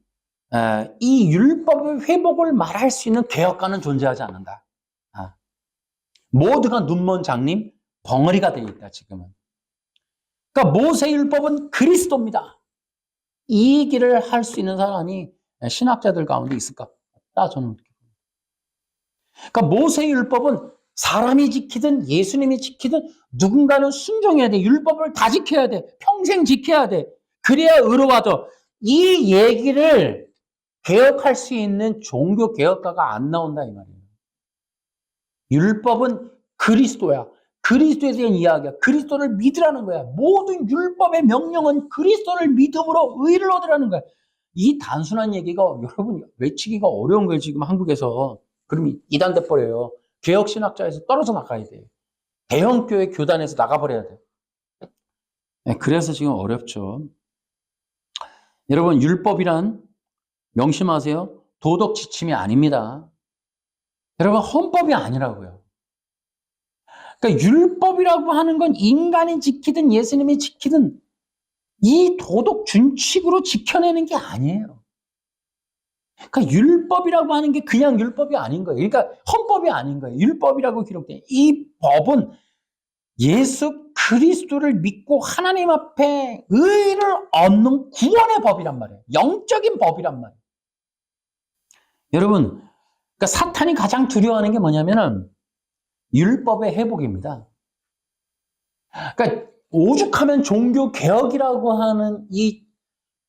이 율법의 회복을 말할 수 있는 개혁가는 존재하지 않는다. 모두가 눈먼 장님, 벙어리가 되어 있다. 지금은. 그러니까 모세율법은 그리스도입니다. 이 얘기를 할 수 있는 사람이 신학자들 가운데 있을까? 없다. 저는. 그러니까 모세율법은 사람이 지키든 예수님이 지키든 누군가는 순종해야 돼. 율법을 다 지켜야 돼. 평생 지켜야 돼. 그래야 의로워져. 이 얘기를 개혁할 수 있는 종교 개혁가가 안 나온다 이 말이에요. 율법은 그리스도야. 그리스도에 대한 이야기야. 그리스도를 믿으라는 거야. 모든 율법의 명령은 그리스도를 믿음으로 의를 얻으라는 거야. 이 단순한 얘기가 여러분 외치기가 어려운 거예요. 지금 한국에서. 그럼 이단돼 버려요. 개혁신학자에서 떨어져 나가야 돼요. 대형교회 교단에서 나가버려야 돼요. 그래서 지금 어렵죠. 여러분 율법이란 명심하세요. 도덕 지침이 아닙니다. 여러분 헌법이 아니라고요. 그러니까 율법이라고 하는 건 인간이 지키든 예수님이 지키든 이 도덕 준칙으로 지켜내는 게 아니에요. 그러니까 율법이라고 하는 게 그냥 율법이 아닌 거예요. 그러니까 헌법이 아닌 거예요. 율법이라고 기록된 이 법은 예수 그리스도를 믿고 하나님 앞에 의를 얻는 구원의 법이란 말이에요. 영적인 법이란 말이에요. 여러분, 그러니까 사탄이 가장 두려워하는 게 뭐냐면은 율법의 회복입니다. 그러니까 오죽하면 종교 개혁이라고 하는 이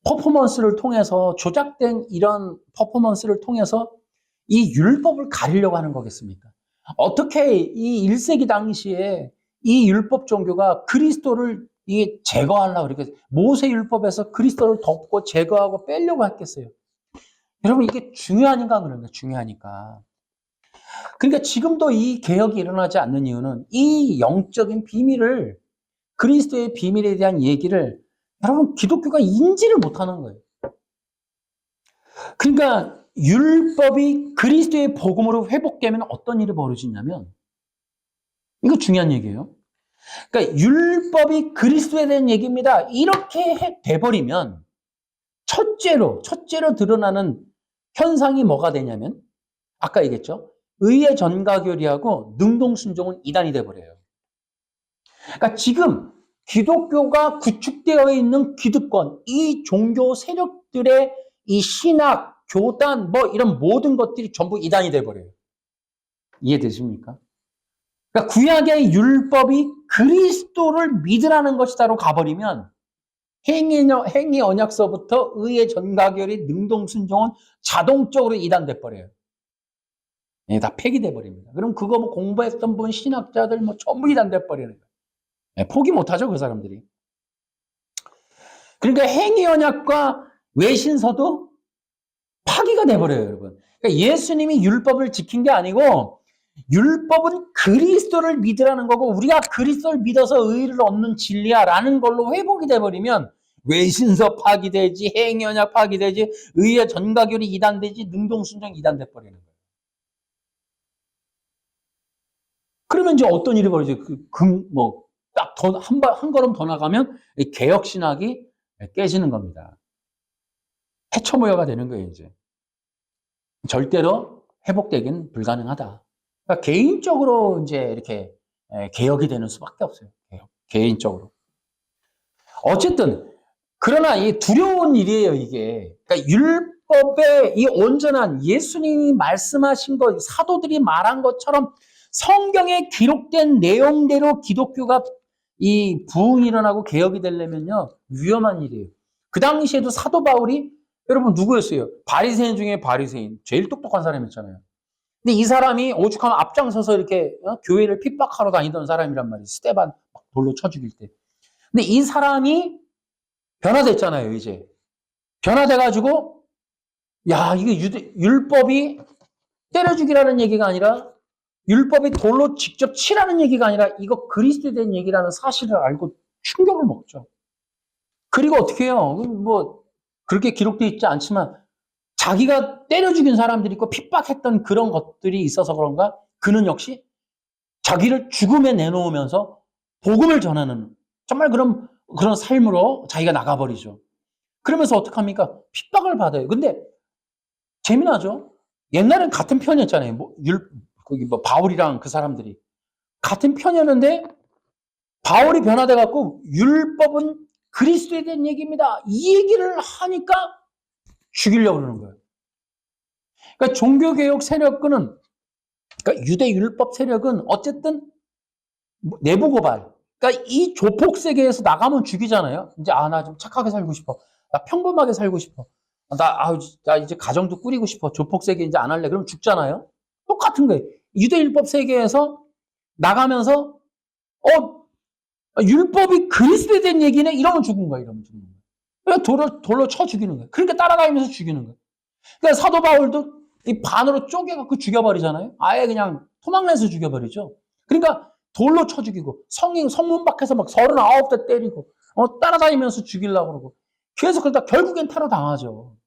퍼포먼스를 통해서 조작된 이런 퍼포먼스를 통해서 이 율법을 가리려고 하는 거겠습니까? 어떻게 이 1세기 당시에 이 율법 종교가 그리스도를 제거하려고 이렇게 모세 율법에서 그리스도를 덮고 제거하고 빼려고 했겠어요? 여러분 이게 중요하니까 그런 거예요. 중요하니까. 그러니까 지금도 이 개혁이 일어나지 않는 이유는 이 영적인 비밀을 그리스도의 비밀에 대한 얘기를 여러분 기독교가 인지를 못하는 거예요. 그러니까 율법이 그리스도의 복음으로 회복되면 어떤 일이 벌어지냐면 이거 중요한 얘기예요. 그러니까 율법이 그리스도에 대한 얘기입니다. 이렇게 돼버리면 첫째로 드러나는 현상이 뭐가 되냐면 아까 얘기했죠. 의의 전가교리하고 능동순종은 이단이 돼버려요. 그러니까 지금 기독교가 구축되어 있는 기득권, 이 종교 세력들의 이 신학, 교단, 이런 모든 것들이 전부 이단이 돼버려요. 이해되십니까? 그러니까 구약의 율법이 그리스도를 믿으라는 것이다로 가버리면 행위 언약서부터 의의 전가결이 능동순종은 자동적으로 이단돼 버려요. 예, 다 폐기돼 버립니다. 그럼 그거 뭐 공부했던 분, 신학자들 뭐 전부 이단돼 버리는 거예요. 예, 포기 못하죠, 그 사람들이. 그러니까 행위 언약과 외신서도 파기가 돼 버려요, 여러분. 그러니까 예수님이 율법을 지킨 게 아니고 율법은 그리스도를 믿으라는 거고 우리가 그리스도를 믿어서 의를 얻는 진리야라는 걸로 회복이 돼버리면 외신서 파기되지, 행위 언약 파기되지, 의의 전가결이 이단되지, 능동순종 이단돼 버리는 거예요. 그러면 이제 어떤 일이 벌어져요? 딱 한 걸음 더 나가면 개혁 신학이 깨지는 겁니다. 해처모여가 되는 거예요, 이제. 절대로 회복되긴 불가능하다. 그러니까 개인적으로 이제 이렇게 개혁이 되는 수밖에 없어요. 개인적으로. 어쨌든 그러나 이 두려운 일이에요, 이게. 그러니까 율법의 이 온전한 예수님이 말씀하신 것, 사도들이 말한 것처럼 성경에 기록된 내용대로 기독교가 이 부흥이 일어나고 개혁이 되려면요, 위험한 일이에요. 그 당시에도 사도 바울이 여러분 누구였어요? 바리새인 중에 바리새인. 제일 똑똑한 사람이었잖아요. 근데 이 사람이 오죽하면 앞장서서 이렇게 교회를 핍박하러 다니던 사람이란 말이에요. 스데반 돌로 쳐 죽일 때. 근데 이 사람이 변화됐잖아요, 이제. 변화돼가지고, 야, 이게 율법이 때려 죽이라는 얘기가 아니라, 율법이 돌로 직접 치라는 얘기가 아니라, 이거 그리스도에 대한 얘기라는 사실을 알고 충격을 먹죠. 그리고 어떻게 해요? 뭐, 그렇게 기록되어 있지 않지만, 자기가 때려 죽인 사람들이 있고 핍박했던 그런 것들이 있어서 그런가? 그는 역시 자기를 죽음에 내놓으면서 복음을 전하는 정말 그런 삶으로 자기가 나가버리죠. 그러면서 어떡합니까? 핍박을 받아요. 근데 재미나죠? 옛날엔 같은 편이었잖아요. 거기 바울이랑 그 사람들이. 같은 편이었는데 바울이 변화돼갖고 율법은 그리스도에 대한 얘기입니다. 이 얘기를 하니까 죽이려고 그러는 거예요. 그러니까 종교개혁 세력은, 그러니까 유대율법 세력은 어쨌든 내부 고발. 그러니까 이 조폭 세계에서 나가면 죽이잖아요. 이제 나 좀 착하게 살고 싶어. 나 평범하게 살고 싶어. 나 이제 가정도 꾸리고 싶어. 조폭 세계 이제 안 할래. 그럼 죽잖아요. 똑같은 거예요. 유대율법 세계에서 나가면서 율법이 그리스도에 대한 얘기네. 이러면 죽은 거예요. 이러면 죽는 거예요. 돌로 쳐 죽이는 거예요. 그러니까 따라다니면서 죽이는 거예요. 그러니까 사도 바울도 이 반으로 쪼개갖고 죽여버리잖아요. 아예 그냥 토막내서 죽여버리죠. 그러니까 돌로 쳐 죽이고 성문 밖에서 막 39대 때리고 따라다니면서 죽이려고 그러고 계속 그러다 결국엔 테러 당하죠.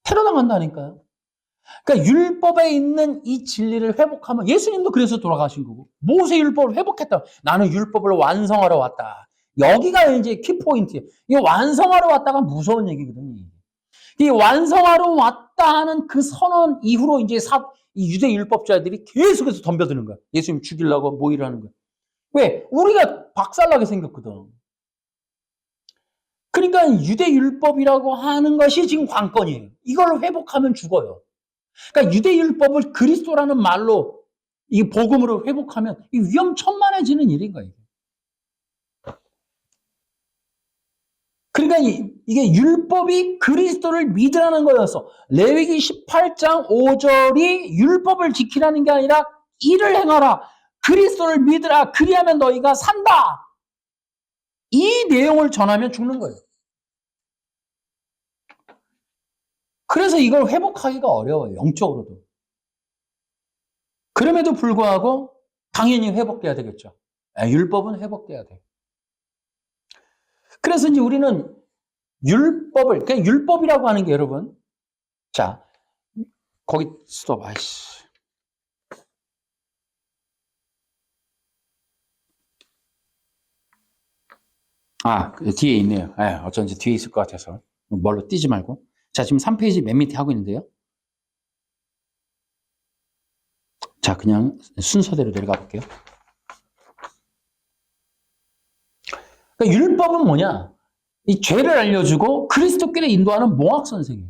테러 당한다니까요. 그러니까 율법에 있는 이 진리를 회복하면 예수님도 그래서 돌아가신 거고 모세 율법을 회복했다. 나는 율법을 완성하러 왔다. 여기가 이제 키포인트예요. 이 완성하러 왔다가 무서운 얘기거든요. 이 완성하러 왔다 하는 그 선언 이후로 이제 이 유대 율법자들이 계속해서 덤벼드는 거야. 예수님 죽이려고 모의를 하는 거야. 왜? 우리가 박살나게 생겼거든. 그러니까 유대 율법이라고 하는 것이 지금 관건이에요. 이걸 회복하면 죽어요. 그러니까 유대 율법을 그리스도라는 말로 이 복음으로 회복하면 이 위험천만해지는 일인 거예요. 그러니까 이게 율법이 그리스도를 믿으라는 거였어. 레위기 18장 5절이 율법을 지키라는 게 아니라 일을 행하라. 그리스도를 믿으라. 그리하면 너희가 산다. 이 내용을 전하면 죽는 거예요. 그래서 이걸 회복하기가 어려워요. 영적으로도. 그럼에도 불구하고 당연히 회복돼야 되겠죠. 율법은 회복돼야 돼요. 그래서 이제 우리는 그냥 율법이라고 하는 게 여러분, 자, 거기 스톱, 아이씨. 뒤에 있네요. 어쩐지 뒤에 있을 것 같아서. 뭘로 띄지 말고. 자, 지금 3페이지 맨 밑에 하고 있는데요. 자, 그냥 순서대로 내려가 볼게요. 그러니까 율법은 뭐냐? 이 죄를 알려주고 그리스도께로 인도하는 몽학 선생이에요.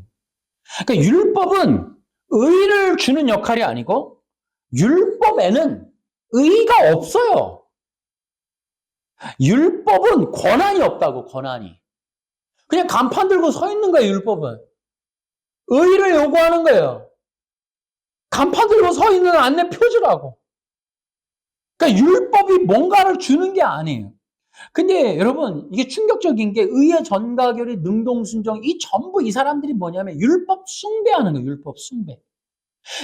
그러니까 율법은 의를 주는 역할이 아니고 율법에는 의의가 없어요. 율법은 권한이 없다고, 권한이. 그냥 간판 들고 서 있는 거예요, 율법은. 의의를 요구하는 거예요. 간판 들고 서 있는 안내 표지라고. 그러니까 율법이 뭔가를 주는 게 아니에요. 근데 여러분, 이게 충격적인 게 의의 전가결의 능동순종, 이 전부 이 사람들이 뭐냐면 율법 숭배하는 거예요, 율법 숭배.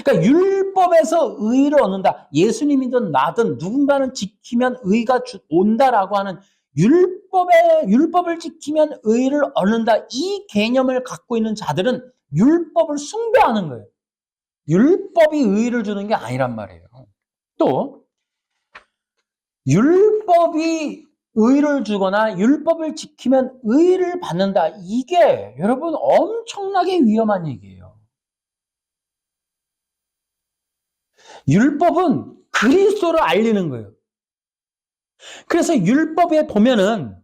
그러니까 율법에서 의의를 얻는다. 예수님이든 나든 누군가는 지키면 의의가 온다라고 하는 율법을 지키면 의의를 얻는다. 이 개념을 갖고 있는 자들은 율법을 숭배하는 거예요. 율법이 의의를 주는 게 아니란 말이에요. 또 율법이 의의를 주거나 율법을 지키면 의의를 받는다. 이게 여러분 엄청나게 위험한 얘기예요. 율법은 그리스도를 알리는 거예요. 그래서 율법에 보면은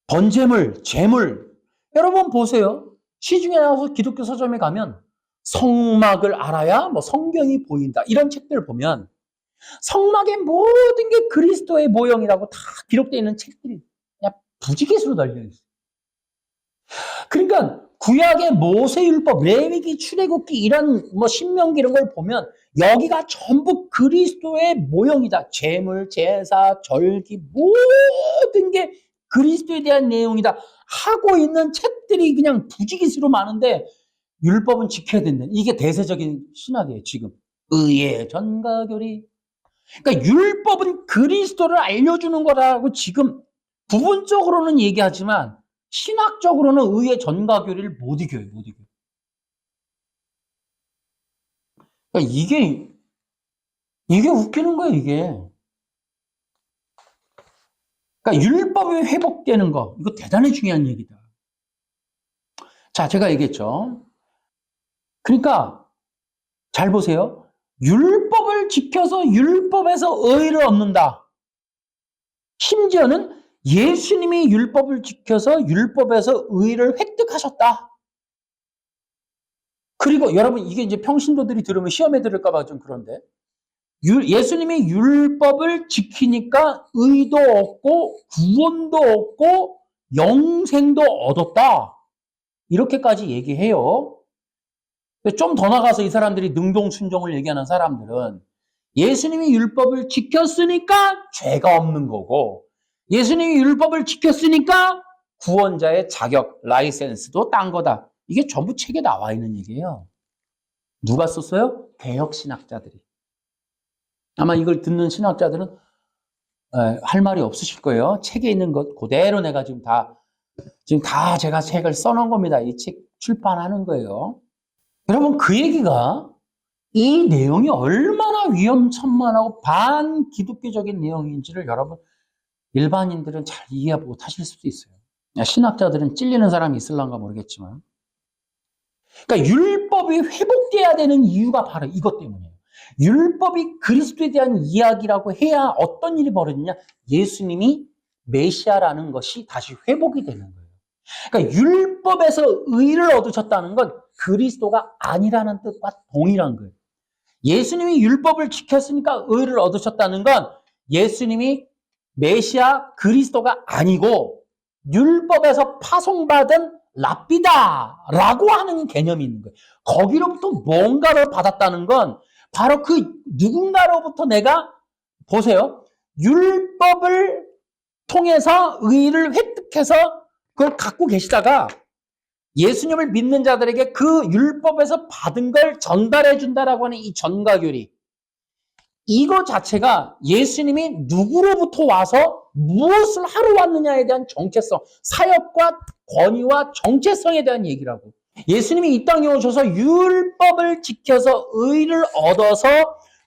번제물, 제물, 여러분 보세요. 시중에 나와서 기독교 서점에 가면 성막을 알아야 뭐 성경이 보인다. 이런 책들을 보면 성막의 모든 게 그리스도의 모형이라고 다 기록되어 있는 책들이 그냥 부지기수로 달려 있어요. 그러니까 구약의 모세율법, 레위기, 출애굽기 이런 뭐 신명기 이런 걸 보면 여기가 전부 그리스도의 모형이다. 제물, 제사, 절기 모든 게 그리스도에 대한 내용이다. 하고 있는 책들이 그냥 부지기수로 많은데 율법은 지켜야 된다. 이게 대세적인 신학이에요, 지금. 의의 전가교리. 그러니까 율법은 그리스도를 알려주는 거라고 지금 부분적으로는 얘기하지만 신학적으로는 의의 전가교리를 못 이겨요, 못 이겨요. 그러니까 이게 웃기는 거예요, 이게. 그러니까 율법이 회복되는 거, 이거 대단히 중요한 얘기다. 자, 제가 얘기했죠. 그러니까 잘 보세요. 율법을 지켜서 율법에서 의의를 얻는다. 심지어는 예수님이 율법을 지켜서 율법에서 의의를 획득하셨다. 그리고 여러분 이게 이제 평신도들이 들으면 시험에 들을까 봐 좀 그런데 예수님이 율법을 지키니까 의도 얻고 구원도 얻고 영생도 얻었다. 이렇게까지 얘기해요. 좀 더 나가서 이 사람들이 능동순종을 얘기하는 사람들은 예수님이 율법을 지켰으니까 죄가 없는 거고 예수님이 율법을 지켰으니까 구원자의 자격, 라이센스도 딴 거다. 이게 전부 책에 나와 있는 얘기예요. 누가 썼어요? 개혁신학자들이. 아마 이걸 듣는 신학자들은 할 말이 없으실 거예요. 책에 있는 것 그대로 내가 지금 다 제가 책을 써놓은 겁니다. 이 책 출판하는 거예요. 여러분 그 얘기가 이 내용이 얼마나 위험천만하고 반기독교적인 내용인지를 여러분 일반인들은 잘 이해 못하실 수도 있어요. 신학자들은 찔리는 사람이 있을런가 모르겠지만 그러니까 율법이 회복돼야 되는 이유가 바로 이것 때문이에요. 율법이 그리스도에 대한 이야기라고 해야 어떤 일이 벌어지냐? 예수님이 메시아라는 것이 다시 회복이 되는 거예요. 그러니까 율법에서 의를 얻으셨다는 건 그리스도가 아니라는 뜻과 동일한 거예요. 예수님이 율법을 지켰으니까 의를 얻으셨다는 건 예수님이 메시아 그리스도가 아니고 율법에서 파송받은 랍비다라고 하는 개념이 있는 거예요. 거기로부터 뭔가를 받았다는 건 바로 그 누군가로부터 내가 보세요. 율법을 통해서 의의를 획득해서 그걸 갖고 계시다가 예수님을 믿는 자들에게 그 율법에서 받은 걸 전달해 준다라고 하는 이 전가교리. 이거 자체가 예수님이 누구로부터 와서 무엇을 하러 왔느냐에 대한 정체성, 사역과 권위와 정체성에 대한 얘기라고. 예수님이 이 땅에 오셔서 율법을 지켜서 의를 얻어서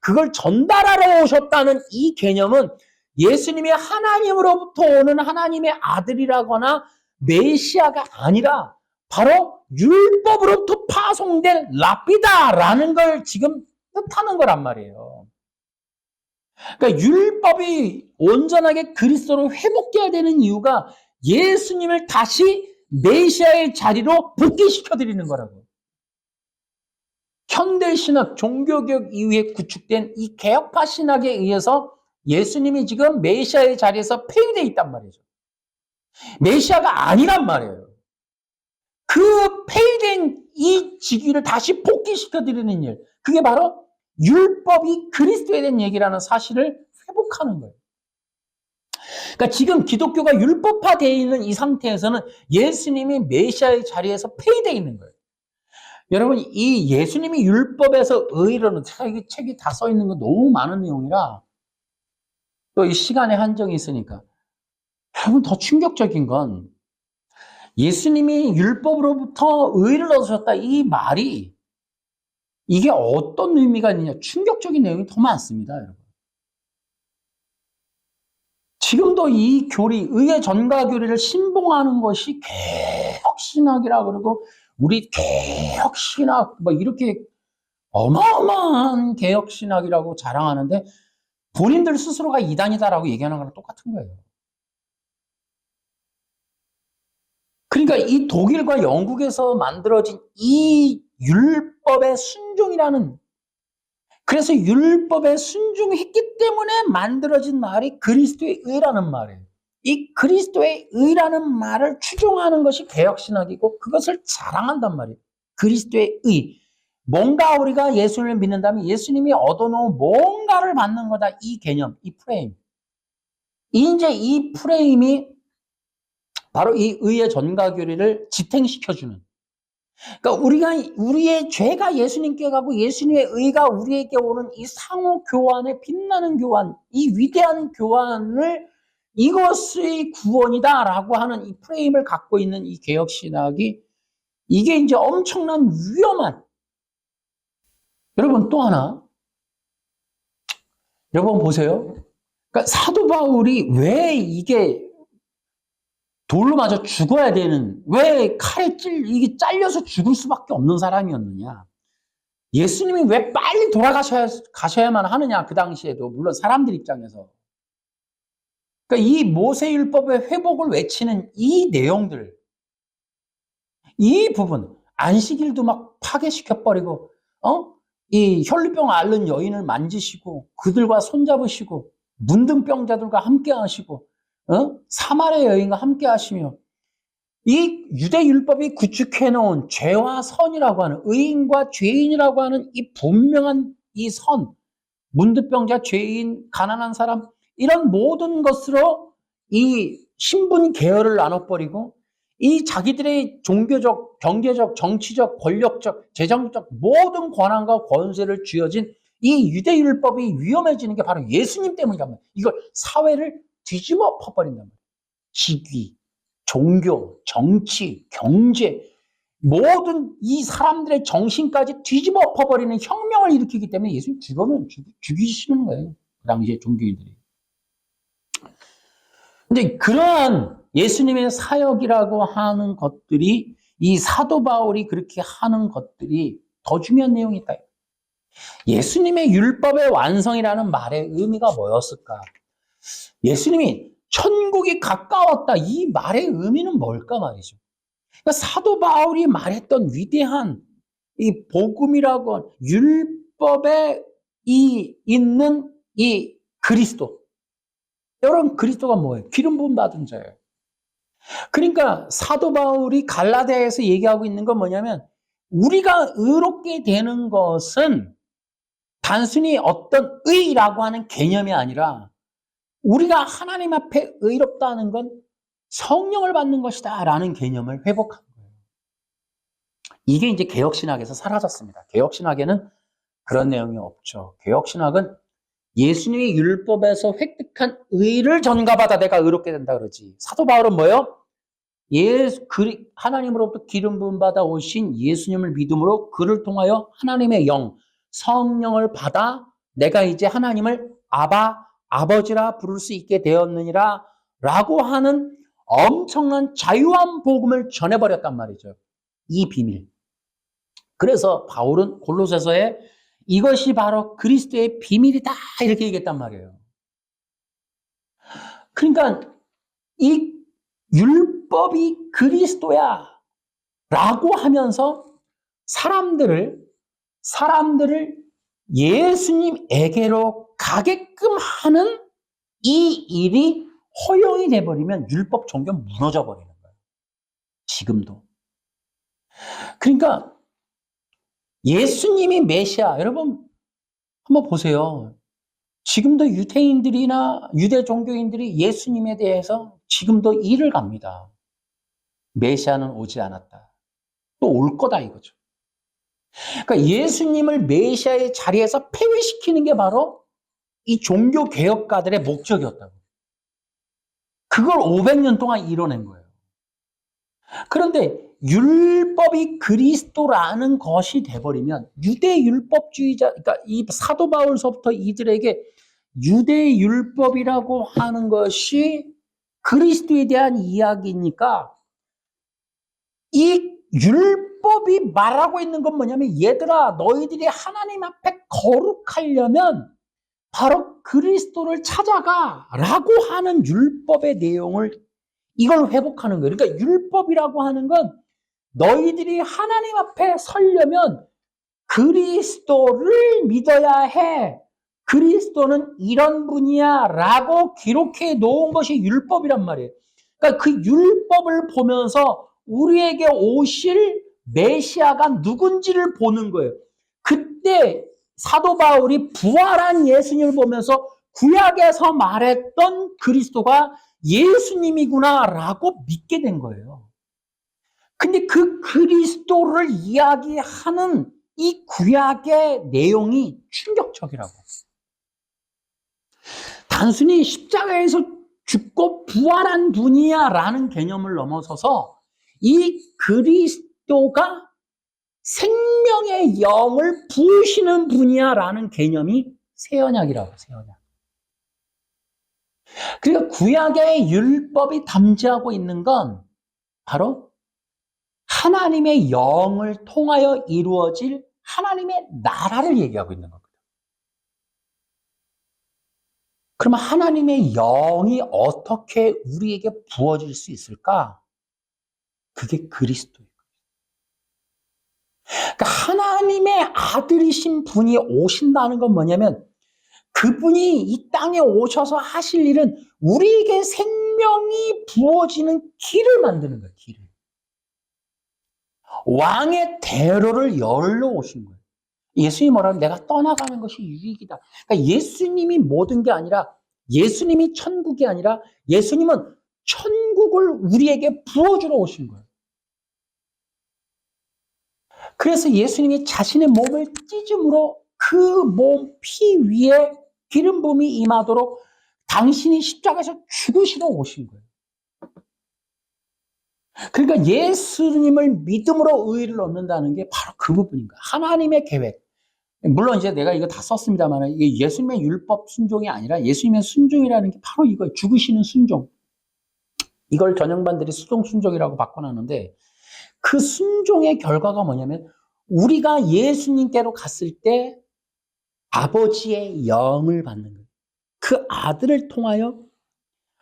그걸 전달하러 오셨다는 이 개념은 예수님이 하나님으로부터 오는 하나님의 아들이라거나 메시아가 아니라 바로 율법으로부터 파송된 랍비다라는 걸 지금 뜻하는 거란 말이에요. 그러니까 율법이 온전하게 그리스도로 회복돼야 되는 이유가 예수님을 다시 메시아의 자리로 복귀시켜드리는 거라고. 현대신학, 종교개혁 이후에 구축된 이 개혁파 신학에 의해서 예수님이 지금 메시아의 자리에서 폐위되어 있단 말이죠. 메시아가 아니란 말이에요. 그 폐위된 이 직위를 다시 복귀시켜드리는 일. 그게 바로 율법이 그리스도에 대한 얘기라는 사실을 회복하는 거예요. 그러니까 지금 기독교가 율법화되어 있는 이 상태에서는 예수님이 메시아의 자리에서 폐위되어 있는 거예요. 여러분, 이 예수님이 율법에서 의로는, 제가 이 책이 다 써 있는 거 너무 많은 내용이라 또 이 시간에 한정이 있으니까. 여러분, 더 충격적인 건 예수님이 율법으로부터 의를 얻으셨다. 이 말이 이게 어떤 의미가 있느냐. 충격적인 내용이 더 많습니다, 여러분. 지금도 이 교리, 의의 전가 교리를 신봉하는 것이 개혁신학이라 그러고, 우리 개혁신학, 뭐 이렇게 어마어마한 개혁신학이라고 자랑하는데, 본인들 스스로가 이단이다라고 얘기하는 거랑 똑같은 거예요. 그러니까 이 독일과 영국에서 만들어진 이 율법의 순종이라는, 그래서 율법에 순종했기 때문에 만들어진 말이 그리스도의 의라는 말이에요. 이 그리스도의 의라는 말을 추종하는 것이 개혁신학이고 그것을 자랑한단 말이에요. 그리스도의 의. 뭔가 우리가 예수님을 믿는다면 예수님이 얻어놓은 뭔가를 받는 거다. 이 개념, 이 프레임. 이제 이 프레임이 바로 이 의의 전가교리를 지탱시켜주는. 그러니까 우리의 죄가 예수님께 가고 예수님의 의가 우리에게 오는 이 상호 교환의 빛나는 교환, 이 위대한 교환을 이것이 구원이다라고 하는 이 프레임을 갖고 있는 이 개혁신학이 이게 이제 엄청난 위험한. 여러분 또 하나. 여러분 보세요. 그러니까 사도 바울이 왜 이게 돌로 맞아 죽어야 되는, 왜 칼에 이게 잘려서 죽을 수밖에 없는 사람이었느냐. 예수님이 왜 빨리 가셔야만 하느냐, 그 당시에도. 물론 사람들 입장에서. 그러니까 이 모세율법의 회복을 외치는 이 내용들, 이 부분, 안식일도 막 파괴시켜버리고, 이 혈루병 앓는 여인을 만지시고, 그들과 손잡으시고, 문둥병자들과 함께 하시고, 사마리아 여인과 함께 하시며, 이 유대율법이 구축해놓은 죄와 선이라고 하는, 의인과 죄인이라고 하는 이 분명한 이 선, 문둥병자, 죄인, 가난한 사람, 이런 모든 것으로 이 신분 계열을 나눠버리고, 이 자기들의 종교적, 경제적, 정치적, 권력적, 재정적 모든 권한과 권세를 쥐어진 이 유대율법이 위험해지는 게 바로 예수님 때문이란 말이에요. 이걸 사회를 뒤집어 엎어버린단 말이에요. 직위, 종교, 정치, 경제, 모든 이 사람들의 정신까지 뒤집어 엎어버리는 혁명을 일으키기 때문에 예수님 죽이시는 거예요. 그 당시에 종교인들이. 근데 그러한 예수님의 사역이라고 하는 것들이, 이 사도 바울이 그렇게 하는 것들이 더 중요한 내용이 있다. 예수님의 율법의 완성이라는 말의 의미가 뭐였을까? 예수님이 천국이 가까웠다. 이 말의 의미는 뭘까 말이죠. 그러니까 사도 바울이 말했던 위대한 이 복음이라고 하는 율법에 있는 이 그리스도. 여러분, 그리스도가 뭐예요? 기름 부음 받은 자예요. 그러니까 사도 바울이 갈라디아에서 얘기하고 있는 건 뭐냐면, 우리가 의롭게 되는 것은 단순히 어떤 의라고 하는 개념이 아니라 우리가 하나님 앞에 의롭다는 건 성령을 받는 것이다 라는 개념을 회복한 거예요. 이게 이제 개혁신학에서 사라졌습니다. 개혁신학에는 그런 내용이 없죠. 개혁신학은 예수님이 율법에서 획득한 의를 전가받아 내가 의롭게 된다 그러지. 사도 바울은 뭐예요? 하나님으로부터 기름 부음 받아 오신 예수님을 믿음으로 그를 통하여 하나님의 영, 성령을 받아 내가 이제 하나님을 아버지라 부를 수 있게 되었느니라 라고 하는 엄청난 자유한 복음을 전해버렸단 말이죠. 이 비밀. 그래서 바울은 골로새서에 이것이 바로 그리스도의 비밀이다 이렇게 얘기했단 말이에요. 그러니까 이 율법이 그리스도야 라고 하면서 사람들을 예수님에게로 가게끔 하는 이 일이 허용이 돼버리면 율법 종교 무너져 버리는 거예요. 지금도. 그러니까 예수님이 메시아, 여러분 한번 보세요. 지금도 유대인들이나 유대 종교인들이 예수님에 대해서 지금도 이를 갑니다. 메시아는 오지 않았다. 또 올 거다 이거죠. 그러니까 예수님을 메시아의 자리에서 폐위시키는 게 바로 이 종교 개혁가들의 목적이었다고. 그걸 500년 동안 이뤄낸 거예요. 그런데 율법이 그리스도라는 것이 돼버리면 유대 율법주의자, 그러니까 이 사도 바울서부터 이들에게 유대 율법이라고 하는 것이 그리스도에 대한 이야기니까 이 율법이 말하고 있는 건 뭐냐면 얘들아 너희들이 하나님 앞에 거룩하려면 바로 그리스도를 찾아가 라고 하는 율법의 내용을 이걸 회복하는 거예요. 그러니까 율법이라고 하는 건 너희들이 하나님 앞에 서려면 그리스도를 믿어야 해. 그리스도는 이런 분이야 라고 기록해 놓은 것이 율법이란 말이에요. 그러니까 그 율법을 보면서 우리에게 오실 메시아가 누군지를 보는 거예요. 그때 사도 바울이 부활한 예수님을 보면서 구약에서 말했던 그리스도가 예수님이구나라고 믿게 된 거예요. 근데 그 그리스도를 이야기하는 이 구약의 내용이 충격적이라고. 단순히 십자가에서 죽고 부활한 분이야 라는 개념을 넘어서서 이 그리스도가 생명의 영을 부으시는 분이야 라는 개념이 새언약이라고, 새언약. 그러니까 구약의 율법이 담지하고 있는 건 바로 하나님의 영을 통하여 이루어질 하나님의 나라를 얘기하고 있는 겁니다. 그러면 하나님의 영이 어떻게 우리에게 부어질 수 있을까? 그게 그리스도예요. 그러니까 하나님의 아들이신 분이 오신다는 건 뭐냐면 그분이 이 땅에 오셔서 하실 일은 우리에게 생명이 부어지는 길을 만드는 거예요. 길을. 왕의 대로를 열러 오신 거예요. 예수님이 뭐라면 내가 떠나가는 것이 유익이다. 그러니까 예수님이 모든 게 아니라 예수님이 천국이 아니라 예수님은 천국을 우리에게 부어주러 오신 거예요. 그래서 예수님이 자신의 몸을 찢음으로 그 몸 피 위에 기름 부음이 임하도록 당신이 십자가에서 죽으시러 오신 거예요. 그러니까 예수님을 믿음으로 의의를 얻는다는 게 바로 그 부분인 거예요. 하나님의 계획. 물론 이제 내가 이거 다 썼습니다만 이게 예수님의 율법 순종이 아니라 예수님의 순종이라는 게 바로 이거예요. 죽으시는 순종. 이걸 전형반들이 수동 순종이라고 바꿔놨는데 그 순종의 결과가 뭐냐면 우리가 예수님께로 갔을 때 아버지의 영을 받는 거예요. 그 아들을 통하여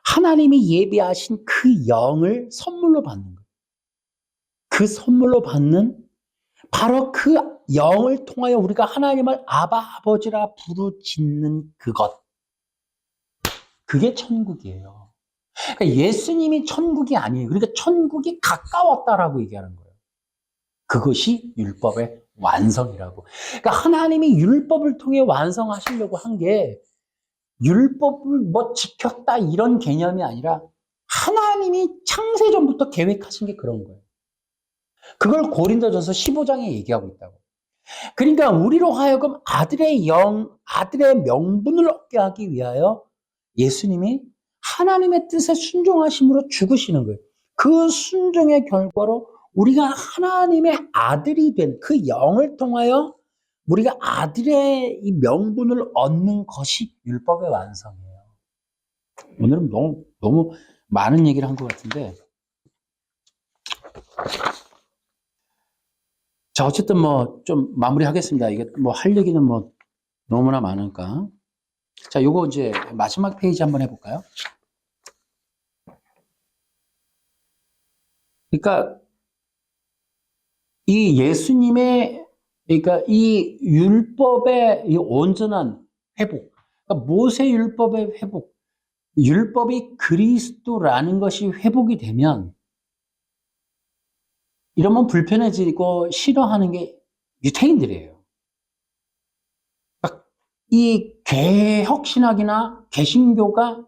하나님이 예비하신 그 영을 선물로 받는 거예요. 그 선물로 받는 바로 그 영을 통하여 우리가 하나님을 아바 아버지라 부르짖는 그것. 그게 천국이에요. 그러니까 예수님이 천국이 아니에요. 그러니까 천국이 가까웠다라고 얘기하는 거예요. 그것이 율법의 완성이라고. 그러니까 하나님이 율법을 통해 완성하시려고 한 게 율법을 뭐 지켰다 이런 개념이 아니라 하나님이 창세전부터 계획하신 게 그런 거예요. 그걸 고린도전서 15장에 얘기하고 있다고. 그러니까 우리로 하여금 아들의 영, 아들의 명분을 얻게 하기 위하여 예수님이 하나님의 뜻에 순종하심으로 죽으시는 거예요. 그 순종의 결과로 우리가 하나님의 아들이 된 그 영을 통하여 우리가 아들의 이 명분을 얻는 것이 율법의 완성이에요. 오늘은 너무 많은 얘기를 한 것 같은데. 자, 어쨌든 뭐 좀 마무리하겠습니다. 이게 뭐 할 얘기는 뭐 너무나 많으니까. 자, 요거 이제 마지막 페이지 한번 해볼까요? 그러니까 이 예수님의 그러니까 이 율법의 이 온전한 회복, 그러니까 모세 율법의 회복, 율법이 그리스도라는 것이 회복이 되면 이러면 불편해지고 싫어하는 게 유태인들이에요. 이 개혁신학이나 개신교가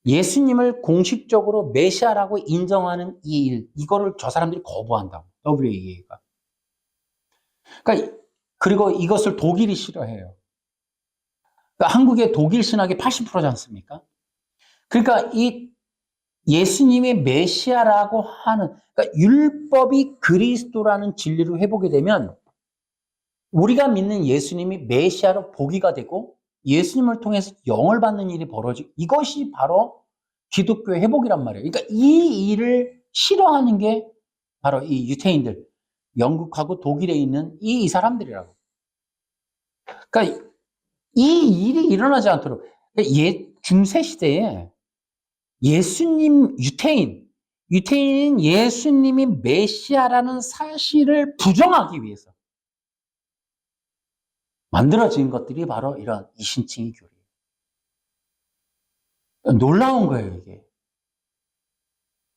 예수님을 공식적으로 메시아라고 인정하는 이 일, 이거를 저 사람들이 거부한다고. WAA가. 그러니까 그리고 이것을 독일이 싫어해요. 그러니까 한국의 독일 신학이 80%지 않습니까? 그러니까 이 예수님이 메시아라고 하는, 그러니까 율법이 그리스도라는 진리로 회복이 되면 우리가 믿는 예수님이 메시아로 복이가 되고 예수님을 통해서 영을 받는 일이 벌어지고, 이것이 바로 기독교의 회복이란 말이에요. 그러니까 이 일을 싫어하는 게 바로 이 유태인들, 영국하고 독일에 있는 이 사람들이라고. 그러니까 이 일이 일어나지 않도록, 중세 시대에 예수님, 유태인인 예수님이 메시아라는 사실을 부정하기 위해서 만들어진 것들이 바로 이런 이신칭의 교리예요. 놀라운 거예요, 이게.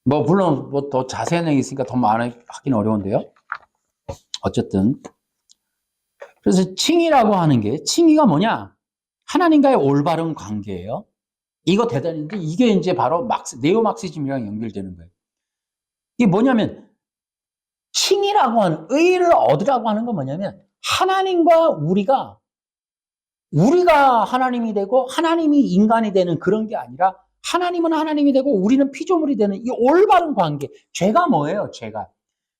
물론 더 자세한 내용이 있으니까 더 많이 하긴 어려운데요. 어쨌든. 그래서 칭의라고 하는 게, 칭의가 뭐냐? 하나님과의 올바른 관계예요. 이거 대단한데, 이게 이제 바로 네오막시즘이랑 연결되는 거예요. 이게 뭐냐면, 칭의라고 하는, 의를 얻으라고 하는 건 뭐냐면, 하나님과 우리가 하나님이 되고, 하나님이 인간이 되는 그런 게 아니라, 하나님은 하나님이 되고, 우리는 피조물이 되는 이 올바른 관계. 죄가 뭐예요, 죄가?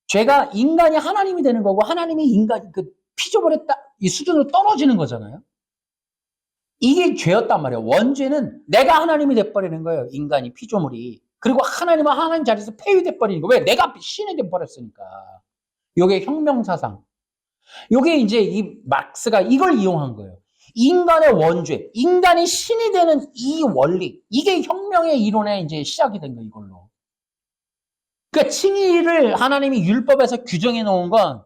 죄가 인간이 하나님이 되는 거고, 하나님이 피조물의 이 수준으로 떨어지는 거잖아요. 이게 죄였단 말이에요. 원죄는 내가 하나님이 돼버리는 거예요. 인간이, 피조물이. 그리고 하나님은 하나님 자리에서 폐위돼 버리는 거예요. 왜? 내가 신이 돼 버렸으니까. 이게 혁명사상. 이게 이제 이 막스가 이걸 이용한 거예요. 인간의 원죄, 인간이 신이 되는 이 원리, 이게 혁명의 이론의 이제 시작이 된 거예요, 이걸로. 그러니까 칭의를 하나님이 율법에서 규정해 놓은 건,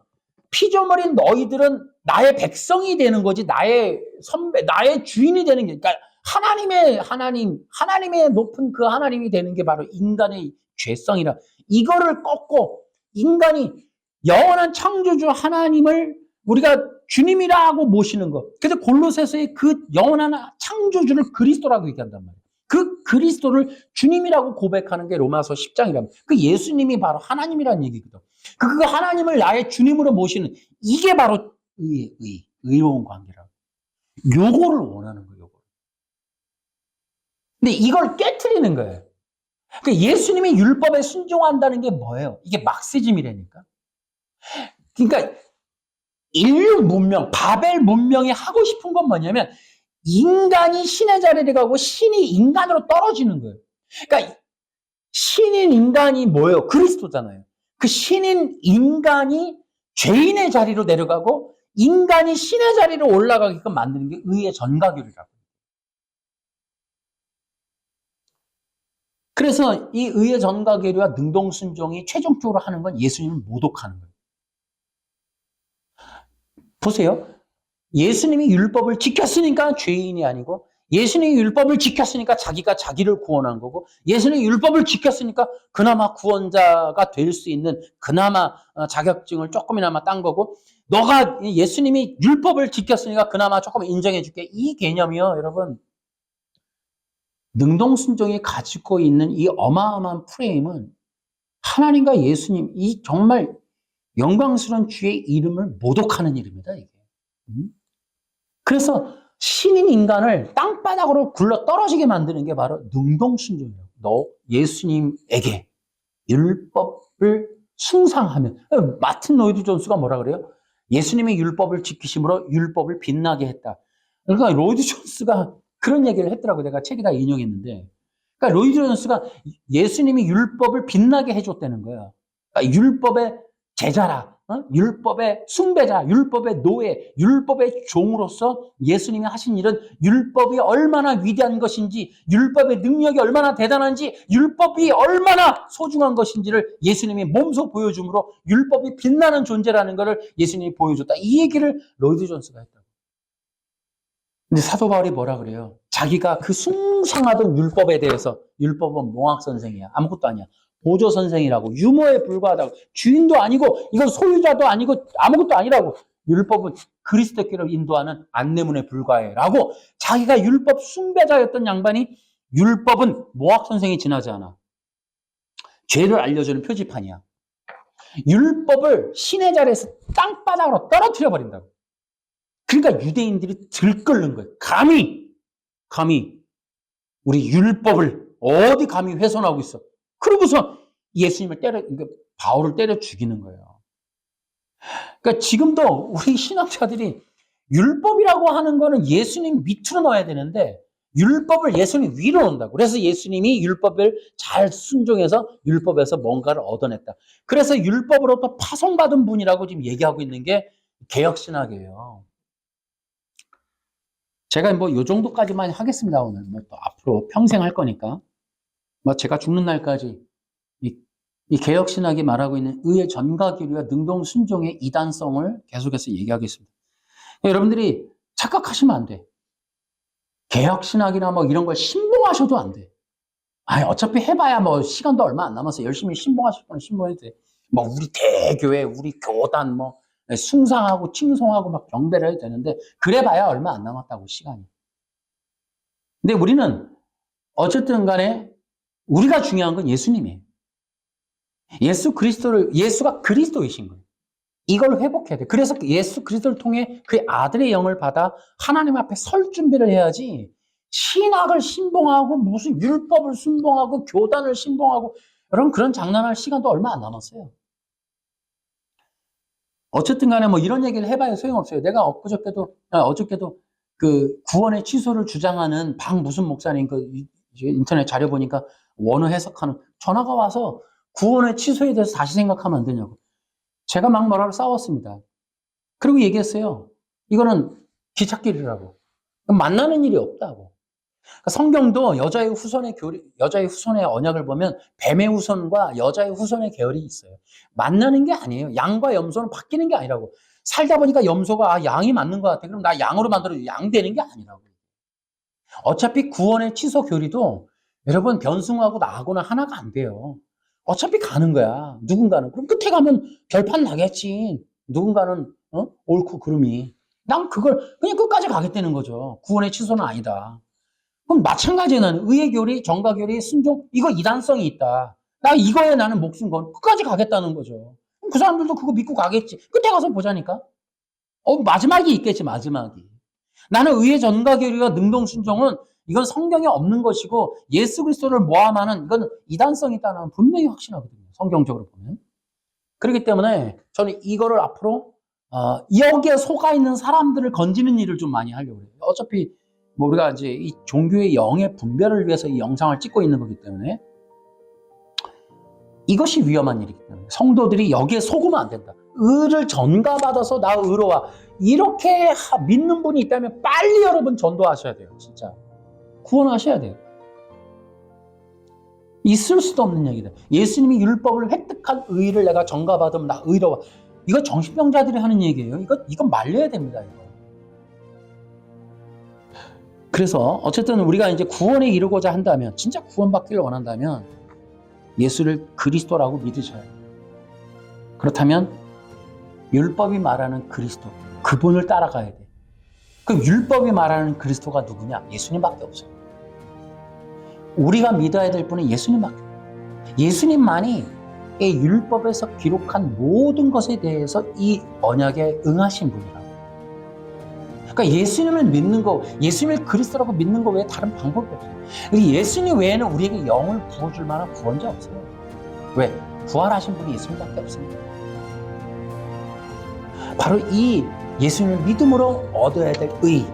피조물인 너희들은 나의 백성이 되는 거지, 나의 선배, 나의 주인이 되는 게, 그러니까 하나님의 높은 그 하나님이 되는 게 바로 인간의 죄성이라, 이거를 꺾고 인간이 영원한 창조주 하나님을 우리가 주님이라고 모시는 것. 그래서 골로새서의 그 영원한 창조주를 그리스도라고 얘기한단 말이에요. 그 그리스도를 주님이라고 고백하는 게 로마서 10장이랍니다. 그 예수님이 바로 하나님이라는 얘기거든. 그 하나님을 나의 주님으로 모시는, 이게 바로 의로운 관계라고. 요거를 원하는 거예요, 요거. 근데 이걸 깨트리는 거예요. 그러니까 예수님이 율법에 순종한다는 게 뭐예요? 이게 막시즘이라니까. 그러니까 인류 문명, 바벨 문명이 하고 싶은 건 뭐냐면, 인간이 신의 자리를 가고 신이 인간으로 떨어지는 거예요. 그러니까 신인 인간이 뭐예요? 그리스도잖아요. 그 신인 인간이 죄인의 자리로 내려가고 인간이 신의 자리로 올라가게끔 만드는 게 의의 전가교리라고. 그래서 이 의의 전가교리와 능동순종이 최종적으로 하는 건 예수님을 모독하는 거예요. 보세요. 예수님이 율법을 지켰으니까 죄인이 아니고, 예수님이 율법을 지켰으니까 자기가 자기를 구원한 거고, 예수님이 율법을 지켰으니까 그나마 구원자가 될 수 있는 그나마 자격증을 조금이나마 딴 거고, 너가 예수님이 율법을 지켰으니까 그나마 조금 인정해 줄게. 이 개념이요, 여러분. 능동순종이 가지고 있는 이 어마어마한 프레임은 하나님과 예수님, 이 정말 영광스러운 주의 이름을 모독하는 일입니다, 이게. 그래서 신인 인간을 땅바닥으로 굴러 떨어지게 만드는 게 바로 능동순종이에요. 너 예수님에게 율법을 숭상하면, 마틴 로이드 존스가 뭐라 그래요? 예수님의 율법을 지키심으로 율법을 빛나게 했다. 그러니까 로이드 존스가 그런 얘기를 했더라고요. 내가 책에다 인용했는데. 그러니까 로이드 존스가 예수님이 율법을 빛나게 해줬다는 거예요. 그러니까 율법의 제자라, 율법의 숭배자, 율법의 노예, 율법의 종으로서 예수님이 하신 일은 율법이 얼마나 위대한 것인지, 율법의 능력이 얼마나 대단한지, 율법이 얼마나 소중한 것인지를 예수님이 몸소 보여줌으로 율법이 빛나는 존재라는 것을 예수님이 보여줬다. 이 얘기를 로이드 존스가 했다고. 근데 사도 바울이 뭐라 그래요? 자기가 그 숭상하던 율법에 대해서, 율법은 몽학 선생이야, 아무것도 아니야, 보조 선생이라고, 유모에 불과하다고, 주인도 아니고 이건 소유자도 아니고 아무것도 아니라고, 율법은 그리스도께로 인도하는 안내문에 불과해라고 자기가 율법 숭배자였던 양반이 율법은 모학 선생이 지나지 않아. 죄를 알려주는 표지판이야. 율법을 신의 자리에서 땅바닥으로 떨어뜨려 버린다고. 그러니까 유대인들이 들끓는 거예요. 감히 우리 율법을 어디 감히 훼손하고 있어. 그러고서 예수님을 바울을 때려 죽이는 거예요. 그러니까 지금도 우리 신학자들이 율법이라고 하는 거는 예수님 밑으로 넣어야 되는데 율법을 예수님 위로 넣는다고. 그래서 예수님이 율법을 잘 순종해서 율법에서 뭔가를 얻어냈다. 그래서 율법으로부터 파송받은 분이라고 지금 얘기하고 있는 게 개혁신학이에요. 제가 뭐 요 정도까지만 하겠습니다. 오늘 뭐 또 앞으로 평생 할 거니까 뭐 제가 죽는 날까지 이 개혁신학이 말하고 있는 의의 전가교리와 능동순종의 이단성을 계속해서 얘기하겠습니다. 여러분들이 착각하시면 안 돼. 개혁신학이나 뭐 이런 걸 신봉하셔도 안 돼. 어차피 해봐야 뭐 시간도 얼마 안 남았어. 열심히 신봉하실 거는 신봉해도 돼. 뭐 우리 대교회, 우리 교단 뭐 숭상하고 칭송하고 막 경배를 해도 되는데 그래봐야 얼마 안 남았다고 시간이. 근데 우리는 어쨌든 간에 우리가 중요한 건 예수님이에요. 예수가 그리스도이신 거예요. 이걸 회복해야 돼. 그래서 예수 그리스도를 통해 그의 아들의 영을 받아 하나님 앞에 설 준비를 해야지 신학을 신봉하고 무슨 율법을 신봉하고 교단을 신봉하고 여러분 그런 장난할 시간도 얼마 안 남았어요. 어쨌든 간에 뭐 이런 얘기를 해봐야 소용없어요. 내가 어저께도 그 구원의 취소를 주장하는 박 무슨 목사님 그 인터넷 자료 보니까 원어 해석하는 전화가 와서 구원의 취소에 대해서 다시 생각하면 안 되냐고. 제가 막 뭐라고 싸웠습니다. 그리고 얘기했어요. 이거는 기찻길이라고. 만나는 일이 없다고. 성경도 여자의 후손의 언약을 보면 뱀의 후손과 여자의 후손의 계열이 있어요. 만나는 게 아니에요. 양과 염소는 바뀌는 게 아니라고. 살다 보니까 염소가 양이 맞는 것 같아. 그럼 나 양으로 만들어도 양 되는 게 아니라고. 어차피 구원의 취소 교리도 여러분 변승하고 나하고는 하나가 안 돼요. 어차피 가는 거야. 누군가는. 그럼 끝에 가면 결판 나겠지. 누군가는 옳고 그름이. 난 그걸 그냥 끝까지 가겠다는 거죠. 구원의 취소는 아니다. 그럼 마찬가지예요. 나는 의의 교리, 정가 교리, 순종 이거 이단성이 있다. 나 이거에 나는 목숨 건 끝까지 가겠다는 거죠. 그 사람들도 그거 믿고 가겠지. 끝에 가서 보자니까. 마지막이 있겠지. 마지막이. 나는 의의 전가 교리와 능동 순종은 이건 성경에 없는 것이고 예수 그리스도를 모함하는 이건 이단성이 있다는 분명히 확신하거든요. 성경적으로 보면. 그렇기 때문에 저는 이거를 앞으로 여기에 속아 있는 사람들을 건지는 일을 좀 많이 하려고 해요. 어차피 뭐 우리가 이제 이 종교의 영의 분별을 위해서 이 영상을 찍고 있는 거기 때문에 이것이 위험한 일이기 때문에 성도들이 여기에 속으면 안 된다. 의를 전가받아서 나 의로와 이렇게 믿는 분이 있다면 빨리 여러분 전도하셔야 돼요. 진짜. 구원하셔야 돼요. 있을 수도 없는 얘기다. 예수님이 율법을 획득한 의를 내가 전가받으면 나 의로워. 이거 정신병자들이 하는 얘기예요. 이건 말려야 됩니다. 이거. 그래서 어쨌든 우리가 이제 구원에 이르고자 한다면 진짜 구원받기를 원한다면 예수를 그리스도라고 믿으셔야 돼요. 그렇다면 율법이 말하는 그리스도 그분을 따라가야 돼. 그럼 율법이 말하는 그리스도가 누구냐? 예수님밖에 없어요. 우리가 믿어야 될 분은 예수님밖에 없어요. 예수님만이 이 율법에서 기록한 모든 것에 대해서 이 언약에 응하신 분이라고. 그러니까 예수님을 믿는 거, 예수님을 그리스도라고 믿는 거 외에 다른 방법이 없어요. 예수님 외에는 우리에게 영을 부어줄 만한 구원자 없어요. 왜? 부활하신 분이 예수님밖에 없습니다. 바로 이 예수님을 믿음으로 얻어야 될 의,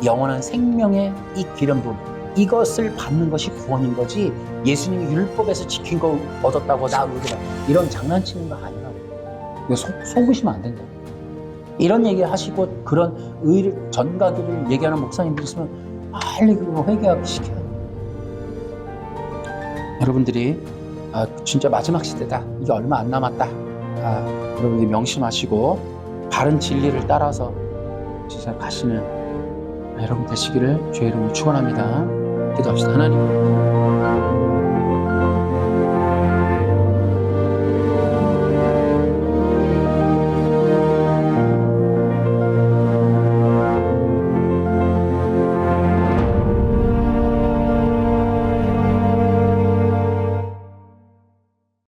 영원한 생명의 이 기름부음, 이것을 받는 것이 구원인 거지 예수님이 율법에서 지킨 거 얻었다고 나 의롭다 이런 장난치는 거 아니라고. 이거 속으시면 안 된다. 이런 얘기 하시고 그런 의를 전가들을 얘기하는 목사님들이 있으면 빨리 그거 회개하기 시켜야 돼요. 여러분들이 진짜 마지막 시대다. 이게 얼마 안 남았다. 여러분들이 명심하시고 바른 진리를 따라서 진짜 가시는 여러분 되시기를 주의 이름으로 축원합니다. 기도합시다. 하나님